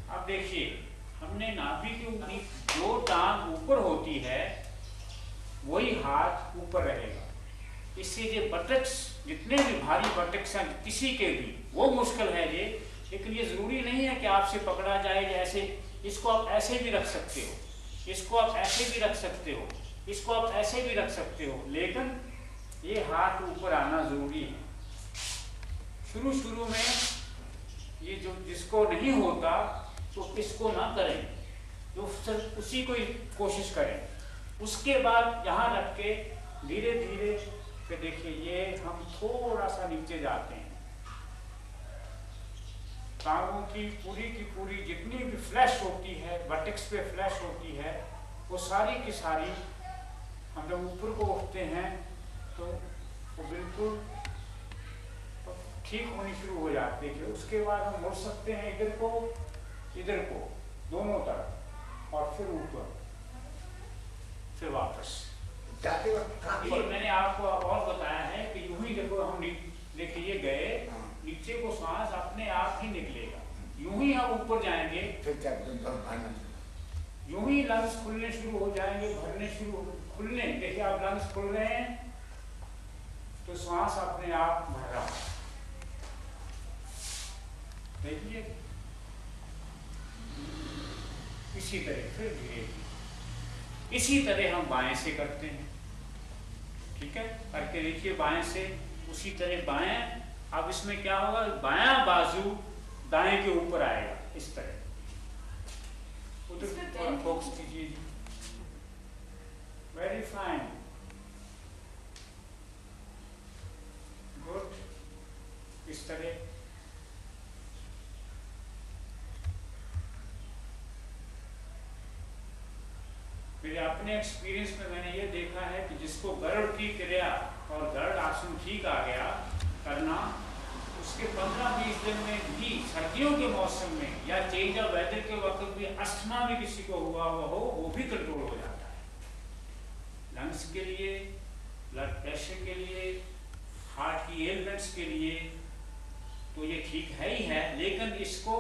अब देखिए, हमने नाभि के ऊपर जो टांग ऊपर होती है वही हाथ ऊपर रहेगा। इससे ये बटक्स, जितने भी भारी बटक्स हैं किसी के भी, वो मुश्किल है ये। लेकिन ये जरूरी नहीं है कि आपसे पकड़ा जाए ऐसे। इसको आप ऐसे भी रख सकते हो, इसको आप ऐसे भी रख सकते हो, इसको आप ऐसे भी रख सकते हो, लेकिन ये हाथ ऊपर आना जरूरी है। शुरू में ये जो जिसको नहीं होता तो इसको ना करें, तो सिर्फ उसी को ही कोशिश करें। उसके बाद यहाँ रख के धीरे धीरे फिर देखिए, ये हम थोड़ा सा नीचे जाते हैं। टांगों की पूरी जितनी भी फ्लैश होती है, बटक्स पे फ्लैश होती है, वो सारी की सारी हम जब ऊपर को उठते हैं तो वो बिल्कुल ठीक होनी शुरू हो जाती है। उसके बाद हम मुड़ सकते हैं इधर को दोनों तरफ, और फिर ऊपर, फिर वापस जाते वक्त ये मैंने आपको और बताया है कि यूं ही देखो, हम देखिए गए नीचे को, सांस अपने आप ही निकलेगा। यूं ही हम ऊपर जाएंगे, यूं ही लंग्स खुलने शुरू हो जाएंगे, खुलने। देखिए आप लंग्स खुल रहे हैं तो सांस अपने आप भर रहा है। देखिए इसी तरह फिर धीरे इसी तरह हम बाएं से करते हैं। ठीक है, करके देखिए बाएं से उसी तरह बाएं। अब इसमें क्या होगा, बायां बाजू दाएं के ऊपर आएगा इस तरह। उधर फोकस कीजिए। Very fine, good. इस तरह मेरे अपने एक्सपीरियंस में मैंने ये देखा है कि जिसको गरुड़ की क्रिया और गरुड़ आसन ठीक आ गया करना, उसके 15-20 दिन में भी सर्दियों के मौसम में या चेंज ऑफ वेदर के वक्त भी अस्थमा भी किसी को हुआ हो, वो भी कंट्रोल हो जाता है। लंग्स के लिए, ब्लड प्रेशर के लिए, हार्ट की एलिमेंट्स के लिए तो ये ठीक है ही है। लेकिन इसको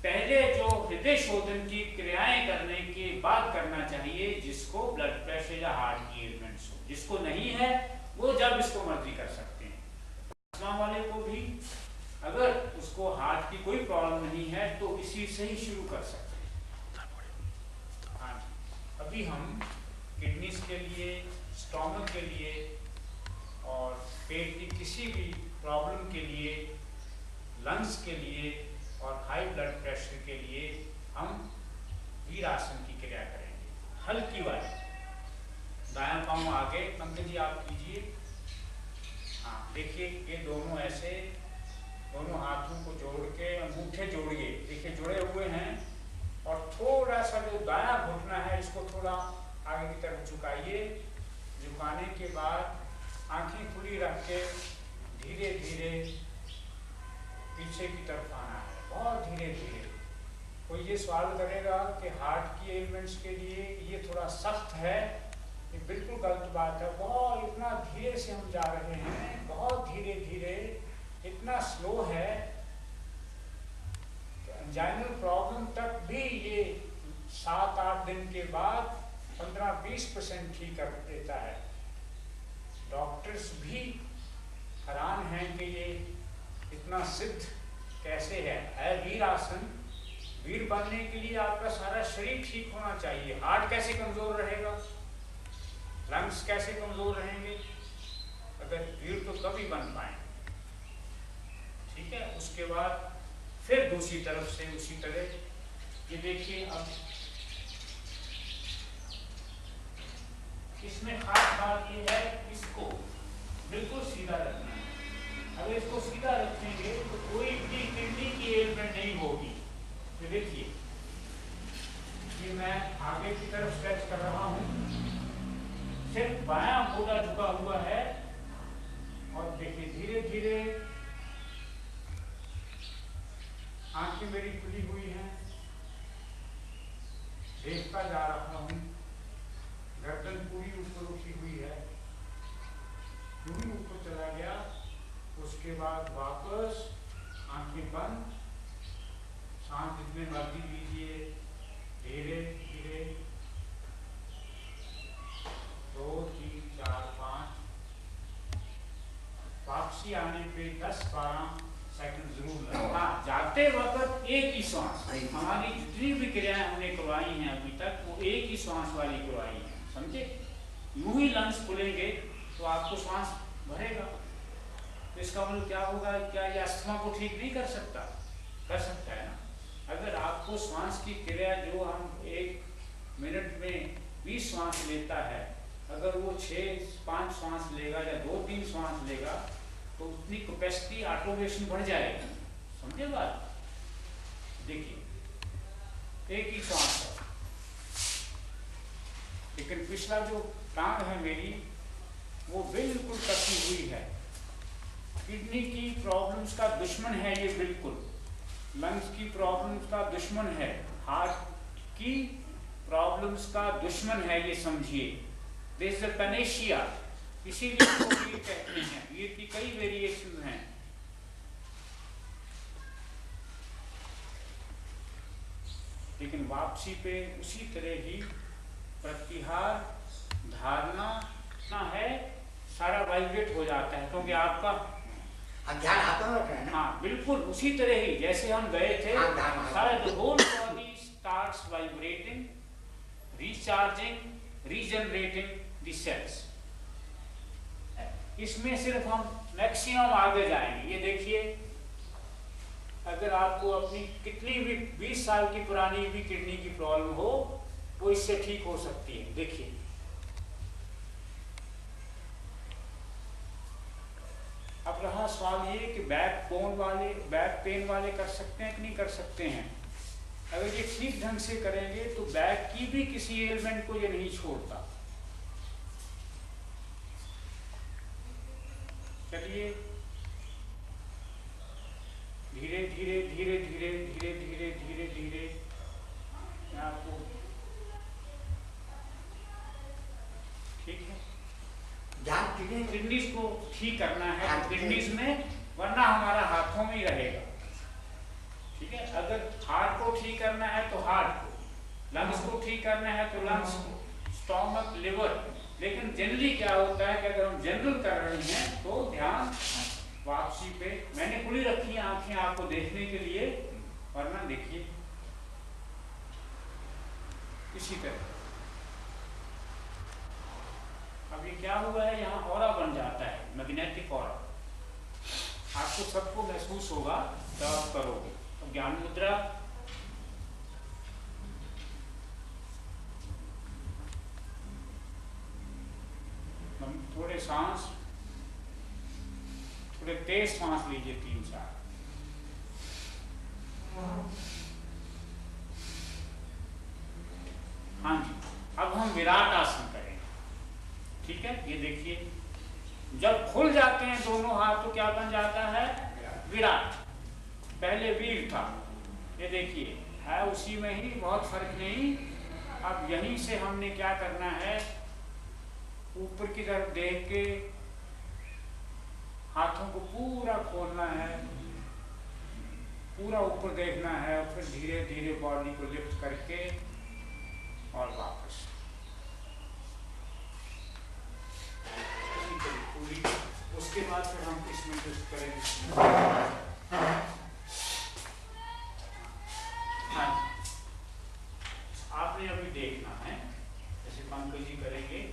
पहले जो हृदय शोधन की क्रियाएं करने के बाद करना चाहिए, जिसको ब्लड प्रेशर या हार्ट की एलिमेंट्स हो। जिसको नहीं है वो जब इसको मर्जी कर सकते हैं। अस्थमा वाले को भी अगर उसको हार्ट की कोई प्रॉब्लम नहीं है तो इसी से ही शुरू कर सकते हैं। हाँ, अभी हम किडनीज के लिए, स्टोमक के लिए और पेट की किसी भी प्रॉब्लम के लिए, लंग्स के लिए और हाई ब्लड प्रेशर के लिए हम वीरासन की क्रिया करेंगे, हल्की वाली। दायां पांव आगे, पंकज जी आप कीजिए। हाँ, देखिए ये दोनों ऐसे, दोनों हाथों को जोड़ के अंगूठे जोड़िए, देखिए जुड़े हुए हैं। और थोड़ा सा जो दायां घुटना है इसको थोड़ा आगे की तरफ झुकाइए। झुकाने के बाद आंखें खुली रख के धीरे धीरे पीछे की तरफ आना है, बहुत धीरे धीरे। कोई ये सवाल करेगा कि हार्ट की एलिमेंट्स के लिए ये थोड़ा सख्त है, ये बिल्कुल गलत बात है। बहुत इतना धीरे से हम जा रहे हैं, बहुत धीरे धीरे, इतना स्लो है कि एंजाइनल प्रॉब्लम तक भी ये 7-8 दिन के बाद 15-20% ठीक कर देता है। डॉक्टर्स भी हैरान हैं कि ये इतना सिद्ध कैसे है। वीर आसन, वीर बनने के लिए आपका सारा शरीर ठीक होना चाहिए। हार्ट कैसे कमजोर रहेगा, लंग्स कैसे कमजोर रहेंगे अगर वीर तो कभी बन पाए। ठीक है, उसके बाद फिर दूसरी तरफ से उसी तरह। ये देखिए, अब इसमें खास बात ये है, इसको बिल्कुल सीधा रखना है। अगर इसको सीधा रखेंगे तो कोई भी किडनी की एलिमेंट नहीं होगी। तो देखिए, ये मैं आगे की तरफ स्ट्रेच कर रहा हूँ, सिर्फ बायां घोड़ा झुका हुआ है और देखिए धीरे धीरे आंखें मेरी खुली हुई हैं, देखता जा रहा हूं, गर्दन पूरी ऊपर उठी हुई है, पूरी ऊपर चला गया। उसके बाद वापस आंखें बंद, सांस जितने मर्जी लीजिए, धीरे धीरे 2 3 4 5, वापसी आने पे 10-12 सेकंड जरूर लगेगा। हाँ, जाते वक्त एक ही श्वास, हमारी जितनी भी क्रियाएं हमने करवाई हैं अभी तक वो एक ही श्वास वाली करवाई है, समझे। यूं ही लंग्स खुलेंगे तो आपको श्वास भरेगा, तो इसका मतलब क्या होगा, क्या ये अस्थमा को ठीक नहीं कर सकता? कर सकता है ना। अगर आपको श्वास की क्रिया जो हम 1 मिनट में 20 श्वास लेता है, अगर वो 6-5 श्वास लेगा या 2-3 श्वास लेगा तो उतनी कैपेसिटी ऑटोमेशन बढ़ जाएगी, समझे बात। देखिए एक ही श्वास है, लेकिन पिछला जो टांग है मेरी वो बिल्कुल कटी हुई है। किडनी की प्रॉब्लम्स का दुश्मन है ये, बिल्कुल लंग्स की प्रॉब्लम्स का दुश्मन है, हार्ट की प्रॉब्लम्स का दुश्मन है, ये समझिए। दिस इज पेनेशिया, इसीलिए इसको वीर कहते हैं। वीर की कई वेरिएशन हैं। लेकिन वापसी पे उसी तरह ही प्रत्याहार धारणा है, सारा वाइब्रेट हो जाता है, क्योंकि आपका ध्यान हाथों में रखना है ना। हाँ बिल्कुल उसी तरह ही जैसे हम गए थे, सारा the whole body starts vibrating, recharging, regenerating the cells. इसमें सिर्फ हम मैक्सिमम आगे जाएंगे। ये देखिए, अगर आपको अपनी कितनी भी 20 साल की पुरानी भी किडनी की प्रॉब्लम हो, वो इससे ठीक हो सकती है। देखिए अब रहा सवाल ये कि बैक पेन वाले कर सकते हैं कि नहीं कर सकते हैं। अगर ये ठीक ढंग से करेंगे तो बैक की भी किसी एलिमेंट को ये नहीं छोड़ता। चलिए धीरे धीरे धीरे धीरे धीरे धीरे धीरे धीरे मैं आपको, ठीक है, किडनीज को ठीक करना है, किडनीज में, वरना हमारा हाथों में ही रहेगा। ठीक है, अगर हार्ट को ठीक करना है तो हार्ट को, लंग्स को ठीक करना है तो लंग्स को, स्टोमक, लिवर। लेकिन जनरली क्या होता है कि अगर हम जनरल कर रहे हैं तो ध्यान वापसी पे, मैंने खुली रखी है आंखें आपको देखने के लिए, वरना देखिए इसी तरह। अब ये क्या हुआ है, यहाँ ऑरा बन जाता है, मैग्नेटिक ऑरा। आपको सबको महसूस होगा जब आप करोगे। तो ज्ञान मुद्रा, थोड़े सांस, थोड़े तेज सांस लीजिए, 3-4। हाँ जी, अब हम विराट आसन करेंगे। ठीक है, ये देखिए, जब खुल जाते हैं दोनों हाथ तो क्या बन जाता है, विराट। पहले वीर था, ये देखिए है उसी में ही, बहुत फर्क नहीं। अब यहीं से हमने क्या करना है, ऊपर की तरफ देख के हाथों को पूरा खोलना है, पूरा ऊपर देखना है, और फिर धीरे धीरे बॉडी को लिफ्ट करके और वापस पूरी। उसके बाद फिर हम इसमें कुछ करेंगे। हाँ, आपने अभी देखना है, जैसे पंकज जी करेंगे।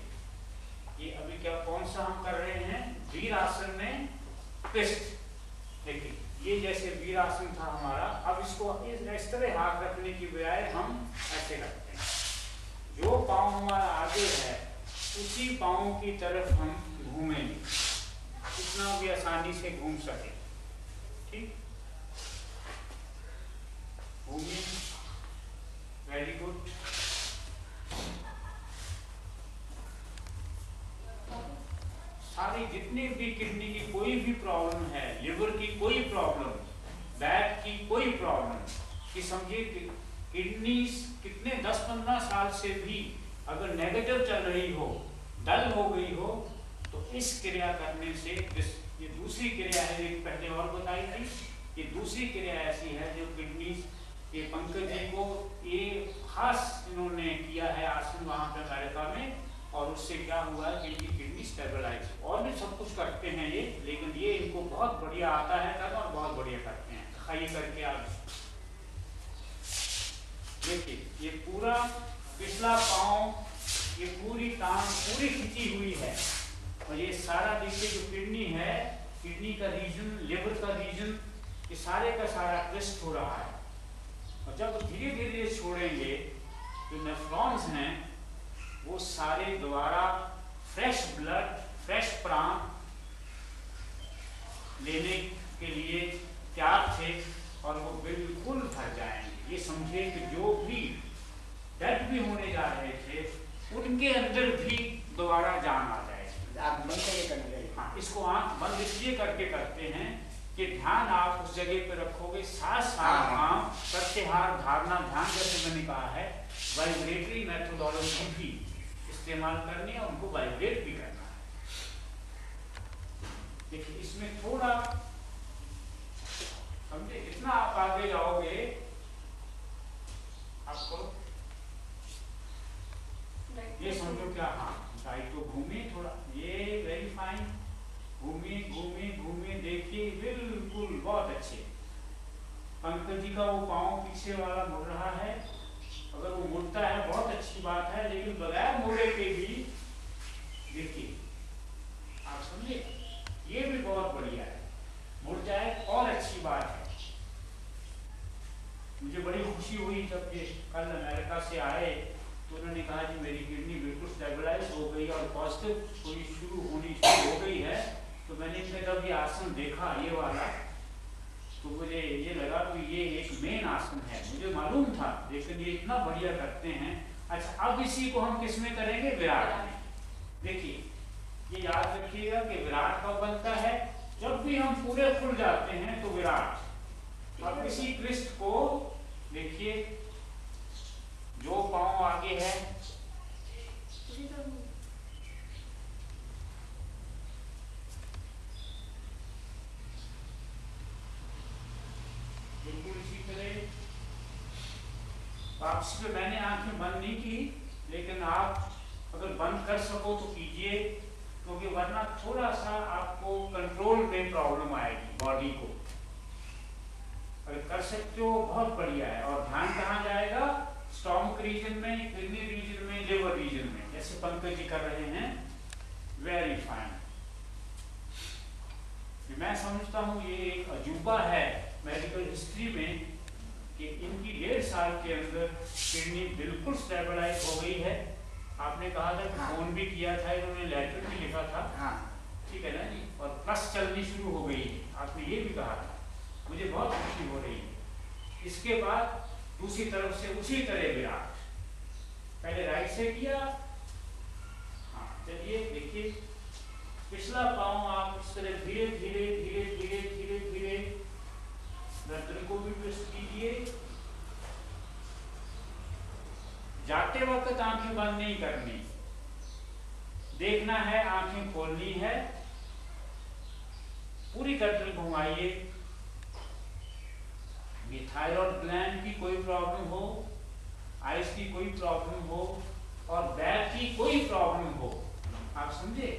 ये अभी क्या, कौन सा हम कर रहे हैं, वीर आसन में ट्विस्ट। देखिए ये जैसे वीर आसन था हमारा, अब इसको इस तरह हाथ रखने की बजाय हम ऐसे रखते हैं। जो पाँव हमारा आगे है उसी पाँव की तरफ हम घूमेंगे, जितना भी आसानी से घूम सके। ठीक, घूमिए, वेरी गुड। सारी जितनी भी किडनी की कोई भी प्रॉब्लम है, लिवर की कोई प्रॉब्लम, बैक की कोई प्रॉब्लम, कि समझिए किडनी कितने 10-15 साल से भी अगर नेगेटिव चल रही हो, डल हो गई हो, तो इस क्रिया करने से, ये दूसरी क्रिया है, एक पहले और बताई थी, ये दूसरी क्रिया ऐसी है जो किडनी के पंकज जी को ये खास इन्होंने किया है आसन वहां पे अमेरिका में, और उससे क्या हुआ है कि इनकी किडनी स्टेबलाइज। और भी सब कुछ करते हैं ये, लेकिन ये इनको बहुत बढ़िया आता है करना और बहुत बढ़िया करते हैं। खाइए करके आप देखिए, ये पूरा पिछला पांव, ये पूरी टांग पूरी खिंची हुई है, और ये सारा देखिए जो किडनी है, किडनी का रीजन, लिवर का रीजन, ये सारे का सारा ट्विस्ट हो रहा है। और जब धीरे धीरे ये छोड़ेंगे, जो नेफ्रॉन्स हैं वो सारे दोबारा फ्रेश ब्लड, फ्रेश प्राण लेने के लिए तैयार थे, और वो बिल्कुल भर जाएंगे। ये समझे कि जो भी डेड भी होने जा रहे थे, उनके अंदर भी दोबारा जान आ जाएगी। आप बंद करके करने लगे। हाँ, इसको आंख बंद इसलिए करके करते हैं कि ध्यान आप उस जगह पे रखोगे, साथ साथ आप प्रत्याहार धारणा ध्यान, जैसे मैंने कहा है, वाइब्रेटरी मेथोडोलॉजी भी इस्तेमाल करनी है, उनको वाइब्रेट भी करना है। देखिए इसमें थोड़ा समझे, इतना आप आगे जाओगे आपको ये समझो क्या, हाँ राइट तो घूमिए थोड़ा, ये वेरी फाइन, घूमिए घूमिए घूमिए, देखिए बिल्कुल बहुत अच्छे। पंकज जी का वो पाँव पीछे वाला मुड़ रहा है, अगर वो मुड़ता है बहुत अच्छी बात है, लेकिन बगैर मुड़े के भी देखिए, आप समझे, ये भी बहुत बढ़िया है, मुड़ जाए और अच्छी बात है। मुझे बड़ी खुशी हुई जब ये कल अमेरिका से आए, तो उन्होंने कहा कि मेरी किडनी बिल्कुल स्टेबलाइज हो गई और पॉजिटिव हुई होनी शुरू हो गई है। तो मैंने इनमें जब ये आसन देखा, ये वाला, तो मुझे ये लगा कि ये एक मेन आसन है, मुझे मालूम था, लेकिन ये इतना बढ़िया करते हैं। अच्छा, अब इसी को हम किस में करेंगे? विराट में। देखिए, ये याद रखिएगा कि विराट कब बनता है? जब भी हम पूरे खुल जाते हैं तो विराट। अब इसी क्रिस्ट को देखिए, जो पांव आगे है, बिल्कुल इसी तरह वापसी पे मैंने आंखें बंद नहीं की, लेकिन आप अगर बंद कर सको तो कीजिए, क्योंकि वरना थोड़ा सा आपको कंट्रोल में प्रॉब्लम आएगी बॉडी को। अगर कर सकते हो बहुत बढ़िया है। और ध्यान कहाँ जाएगा? स्टॉमक रीजन में, किडनी रीजन में, लिवर रीजन में, जैसे पंकज जी कर रहे हैं। Very fine. मैं समझता हूँ ये एक अजूबा है मेडिकल हिस्ट्री में कि इनकी 1.5 साल के अंदर किडनी बिल्कुल स्टेबलाइज हो गई है। आपने कहा था कि फोन भी किया था, इन्होंने लेटर भी लिखा था, ठीक है ना जी, और प्लस चलनी शुरू हो गई है, आपने ये भी कहा था। मुझे बहुत खुशी हो रही है। इसके बाद दूसरी तरफ से उसी तरह विराट, पहले राइट से किया। हाँ चलिए देखिए, पिछला पांव आप इस तरह धीरे धीरे धीरे धीरे धीरे धीरे गर्दन को भी ट्विस्ट कीजिए। जाते वक्त आंखें बंद नहीं करनी, देखना है, आंखें खोलनी है, पूरी गर्दन घुमाइए। ये थायराइड ग्लैंड की कोई प्रॉब्लम हो, आइस की कोई प्रॉब्लम हो, और बैक की कोई प्रॉब्लम हो, आप समझे,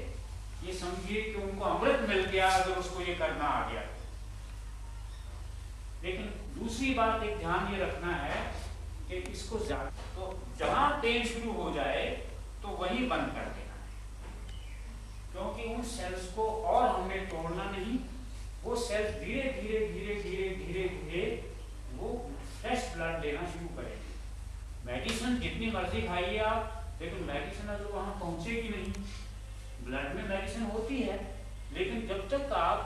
ये समझिए कि उनको अमृत मिल गया अगर उसको ये करना आ गया। लेकिन दूसरी बात एक ध्यान ये रखना है कि इसको तो जहां पेन शुरू हो जाए तो वही बंद कर देना है, क्योंकि उन सेल्स को और हमने तोड़ना नहीं। वो सेल्स धीरे धीरे धीरे धीरे धीरे धीरे वो फ्रेश ब्लड देना शुरू करेगी। मेडिसिन जितनी मर्जी खाइए आप, लेकिन मेडिसिन अगर वहां पहुंचेगी नहीं। ब्लड में मेडिसिन होती है, लेकिन जब तक आप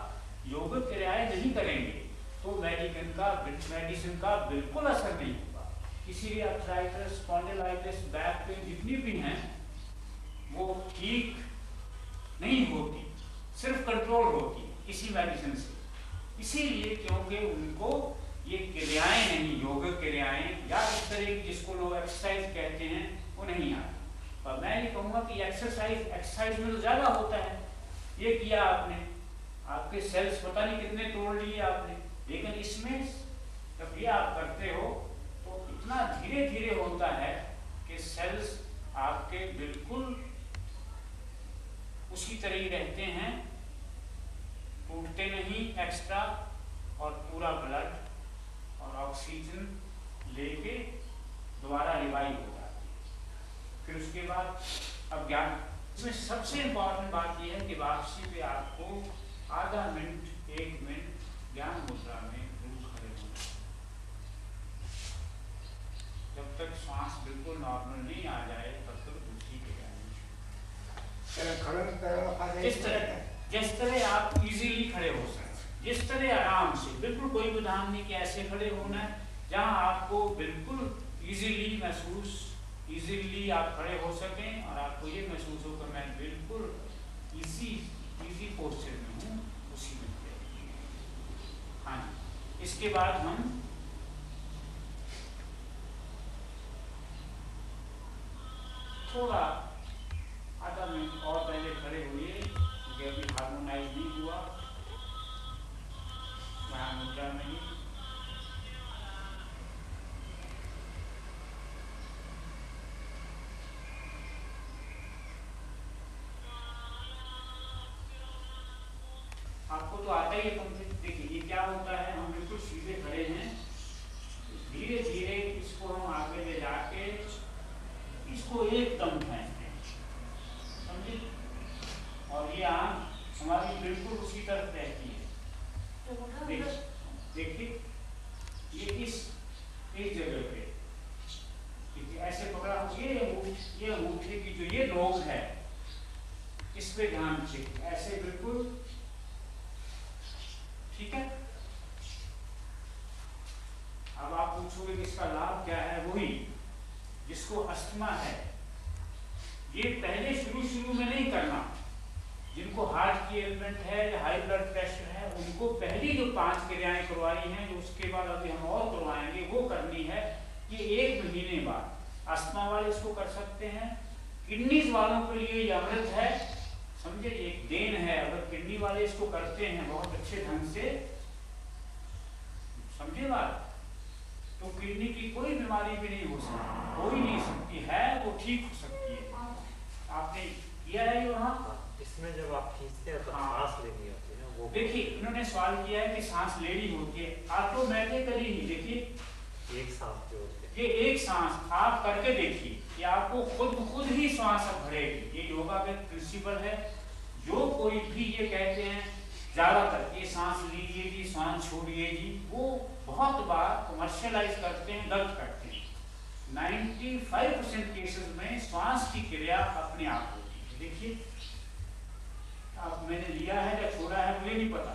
योग क्रियाएं नहीं करेंगे तो मेडिसिन का बिल्कुल असर नहीं होगा। किसी भी आर्थराइटिस, स्पॉन्डिलाइटिस, बैक पेन जितनी भी हैं वो ठीक नहीं होती। सिर्फ कंट्रोल होती है इसी मेडिसिन से। इसीलिए क्योंकि उनको ये क्रियाएं नहीं, योग क्रियाएं या इस तरह की जिसको लोग एक्सरसाइज कहते हैं वो नहीं आती। और मैं ये कहूँगा कि एक्सरसाइज में तो ज़्यादा होता है। ये किया आपने, आपके सेल्स पता नहीं कितने तोड़ लिए आपने, लेकिन इसमें जब ये आप करते हो तो इतना धीरे धीरे होता है कि सेल्स आपके बिल्कुल उसी तरह ही रहते हैं, टूटते नहीं एक्स्ट्रा, और पूरा ब्लड और ऑक्सीजन लेके दोबारा रिवाइव हो जाती है। फिर उसके बाद अब ज्ञान, इसमें सबसे इम्पोर्टेंट बात यह है कि वापसी पे आपको आधा मिनट 1 मिनट ज्ञान मुद्रा में जरूर खड़े होना। जब तक सांस बिल्कुल नॉर्मल नहीं आ जाए तब तक दूसरी जिस तरह आप इजीली खड़े हो सकते, जिस तरह आराम से, बिल्कुल कोई विधान नहीं कि ऐसे खड़े होना है, जहां आपको बिल्कुल इजीली महसूस, इजीली आप खड़े हो सकें और आपको ये महसूस हो कि मैं बिल्कुल इजी पोस्चर में हूँ, उसी में। हाँ जी, इसके बाद हम थोड़ा आधा मिनट और पहले खड़े हुए, क्योंकि अभी हार्मोनाइज नहीं हुआ यहाँ मुद्रा में ही। आपको तो आता ही है कॉन्सेप्ट। देखिए ये क्या होता है, हम बिल्कुल सीधे खड़े हैं, धीरे धीरे इसको हम आगे ले जाके इसको एकदम फेंकते हैं, समझे? और ये आंख हमारी बिल्कुल उसी तरफ रहती है। देखिए ये इस जगह पे ऐसे पकड़ा, ये अंगूठे की जो ये नोक है इस पे ध्यान से ऐसे बिल्कुल, ठीक है। अब आप पूछोगे कि इसका लाभ क्या है? वही जिसको अस्थमा है, ये पहले शुरू में नहीं करना। जिनको हार्ट की एलिमेंट है या हाई ब्लड प्रेशर है, उनको पहली जो 5 क्रियाएं करवाई हैं, जो उसके बाद अभी हम और करवाएंगे, वो करनी है कि 1 महीने बाद। अस्थमा वाले इसको कर सकते हैं। किडनीज वालों के लिए ये अमृत है, समझे, एक देन है। अगर किडनी वाले इसको करते हैं बहुत अच्छे ढंग से, समझे बात, तो किडनी की कोई बीमारी भी नहीं हो सकती, हो ही नहीं सकती है, वो ठीक हो सकती है। आपने किया है वहाँ इसमें जब आप खींचते हैं तो सांस लेनी होती है वो। देखिए इन्होंने सवाल किया है कि सांस लेनी होती है, ऑटोमेटिकली ही। देखिए एक सांस जो होती है, ये एक सांस आप करके देखिए कि आपको खुद ही सांस भरेगी। ये योगा का प्रिंसिपल है। जो कोई भी ये कहते हैं ज्यादातर ये सांस लीजिए जी, सांस छोड़िए जी, वो बहुत बार कमर्शियलाइज करते हैं, गलत करते हैं। 95% केसेस में श्वास की क्रिया अपने आप होती है। देखिए अब मैंने लिया है या छोड़ा है मुझे नहीं पता,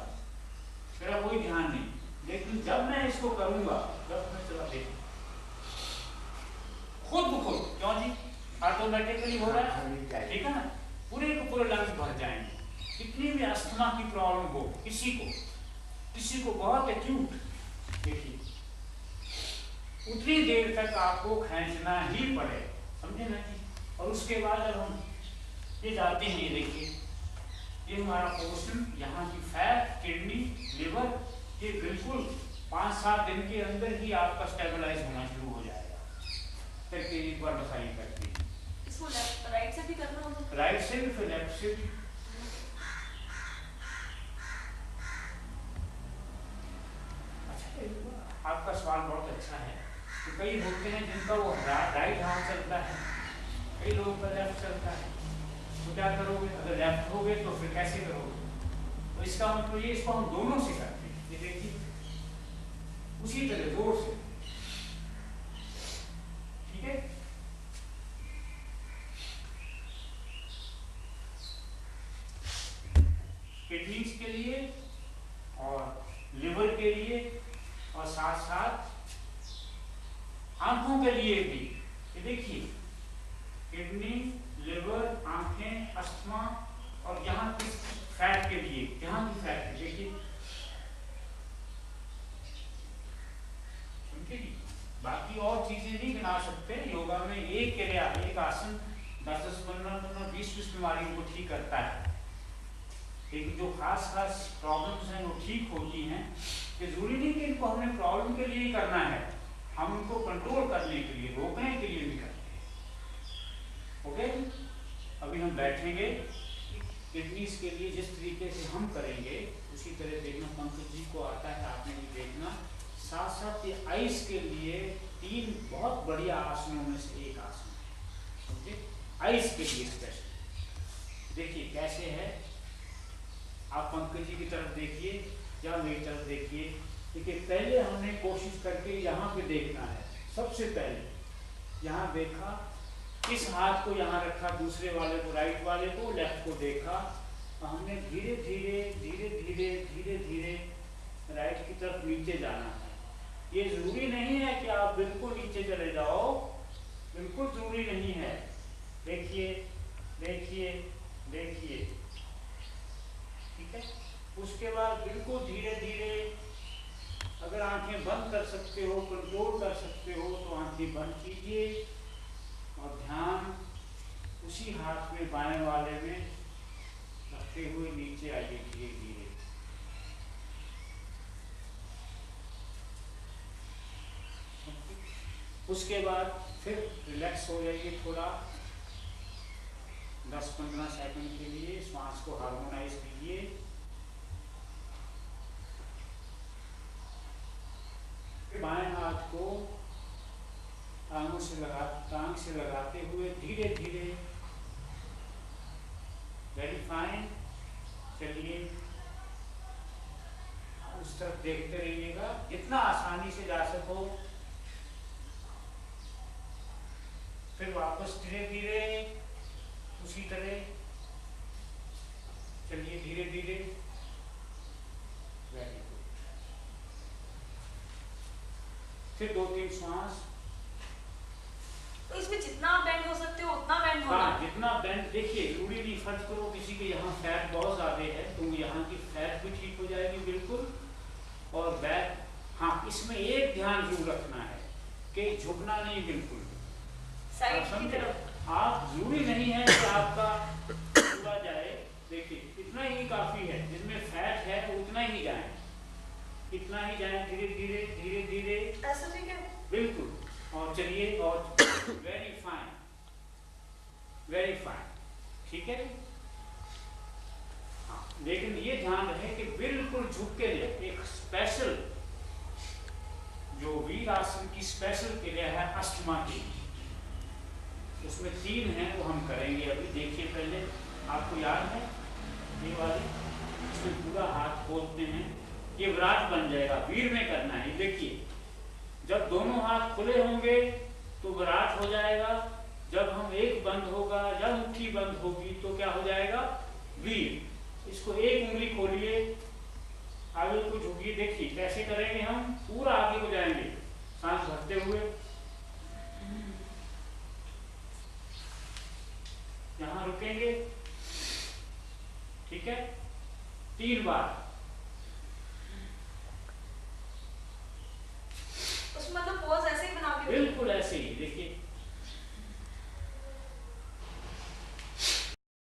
मेरा कोई ध्यान नहीं, लेकिन जब मैं इसको करूंगा, जब मैं चला देखूं खुद ब खुद, क्यों जी, ऑटोमेटिकली हो रहा है, ठीक है ना, पूरे के पूरे लंग्स भर जाएंगे। कितनी भी अस्थमा की प्रॉब्लम हो किसी को बहुत एक्यूट, देखिए उतनी देर तक आपको खींचना ही पड़े, समझे ना जी। और उसके बाद जब हम ये जाते हैं, ये देखिए ये हमारा पोर्शन, यहाँ की फैट, किडनी, लिवर, ये बिल्कुल 5-7 दिन के अंदर ही आपका स्टेबलाइज होना शुरू हो जाएगा। करके एक बार बताइए करके इसको राइट से भी करना होगा, राइट से भी फिर लेफ्ट से भी। अच्छा, आपका सवाल बहुत अच्छा है। तो कई होते हैं जिनका वो राइट हाथ चलता है, कई लोगों का लेफ्ट चलता है, तो क्या करोगे? अगर लेफ्ट हो गए तो फिर कैसे करोगे? तो इसका मतलब ये, इसको हम दोनों से करते हैं। ये देखिए उसी तरह जोर से, ठीक है। किडनीज के लिए और लिवर के लिए और साथ साथ आंखों के लिए भी। ये देखिए किडनी, लिवर, आंखें, अस्थमा और यहाँ की फैट के बाकी और चीजें नहीं गिना सकते। योगा में एक क्रिया, एक आसन 10-10, 15-15, 20-20 बीमारियों को ठीक करता है। लेकिन जो खास प्रॉब्लम्स हैं वो ठीक होती हैं। कि जरूरी नहीं कि इनको हमने प्रॉब्लम के लिए ही करना है, हम उनको कंट्रोल करने के लिए, रोकने के लिए भी करते हैं। ओके, अभी हम बैठेंगे। किडनीज के लिए जिस तरीके से हम करेंगे उसी तरह देखना। पंकज जी को आता है, आपने भी देखना। साथ साथ ये आइस के लिए 3 बहुत बढ़िया आसनों में से एक आसन है, समझे, आइस के लिए स्पेशल। देखिए कैसे है, आप पंकज जी की तरफ देखिए या मेरी तरफ देखिए। देखिए पहले हमने कोशिश करके यहाँ पे देखना है। सबसे पहले यहाँ देखा, इस हाथ को यहाँ रखा, दूसरे वाले को, राइट वाले को, लेफ्ट को देखा। हमने धीरे धीरे धीरे धीरे धीरे धीरे राइट की तरफ नीचे जाना है। ये जरूरी नहीं है कि आप बिल्कुल नीचे चले जाओ, बिल्कुल जरूरी नहीं है। देखिए देखिए देखिए, ठीक है। उसके बाद बिल्कुल धीरे धीरे, अगर आंखें बंद कर सकते हो, कंट्रोल कर सकते हो तो आंखें बंद कीजिए और ध्यान उसी हाथ में, बाएं वाले में रखते हुए नीचे आइए धीरे धीरे। उसके बाद फिर रिलैक्स हो जाइए थोड़ा, 10-15 सेकंड के लिए श्वास को हार्मोनाइज कीजिए। बाएं हाथ को टांगों से टांग से लगाते हुए धीरे धीरे, वेरी फाइन। चलिए उस तरफ देखते रहिएगा, जितना आसानी से जा सको। फिर वापस धीरे धीरे उसी तरह चलिए, धीरे धीरे। Very good. फिर 2-3 श्वास। तो इसमें जितना आप बेंड हो सकते हो उतना बेंड होना। हाँ, जितना बेंड। देखिए जरूरी नहीं, फर्ज करो किसी के यहाँ फैट बहुत ज्यादा है तो यहाँ की फैट भी ठीक हो जाएगी बिल्कुल। और बैक, हाँ, इसमें एक ध्यान जरूर रखना है कि झुकना नहीं बिल्कुल। साइड की तरफ। आप जरूरी नहीं है कि आपका पूरा जाए। देखिए इतना ही काफी है, जिसमें फैट है उतना ही जाए, इतना ही जाए, धीरे धीरे धीरे धीरे। ऐसा ठीक है, बिल्कुल। और चलिए, और वेरी फाइन, वेरी फाइन, ठीक है। हाँ, लेकिन ये ध्यान रहे कि बिल्कुल झुक के नहीं। एक स्पेशल जो वीर आसन की स्पेशल क्रिया है अष्टमा की, उसमें 3 हैं, वो हम करेंगे अभी। देखिए पहले, आपको याद है ये वाली, इसमें पूरा हाथ खोलते हैं, ये विराट बन जाएगा। वीर में करना है। देखिए जब दोनों हाथ खुले होंगे तो विराट हो जाएगा, जब हम एक बंद होगा या मुट्ठी बंद होगी तो क्या हो जाएगा, वीर। इसको एक उंगली खोलिए, आगे को झुकिए। देखिए कैसे करेंगे, हम पूरा आगे को जाएंगे सांस भरते हुए। यहाँ रुकेंगे, ठीक है, 3 बार।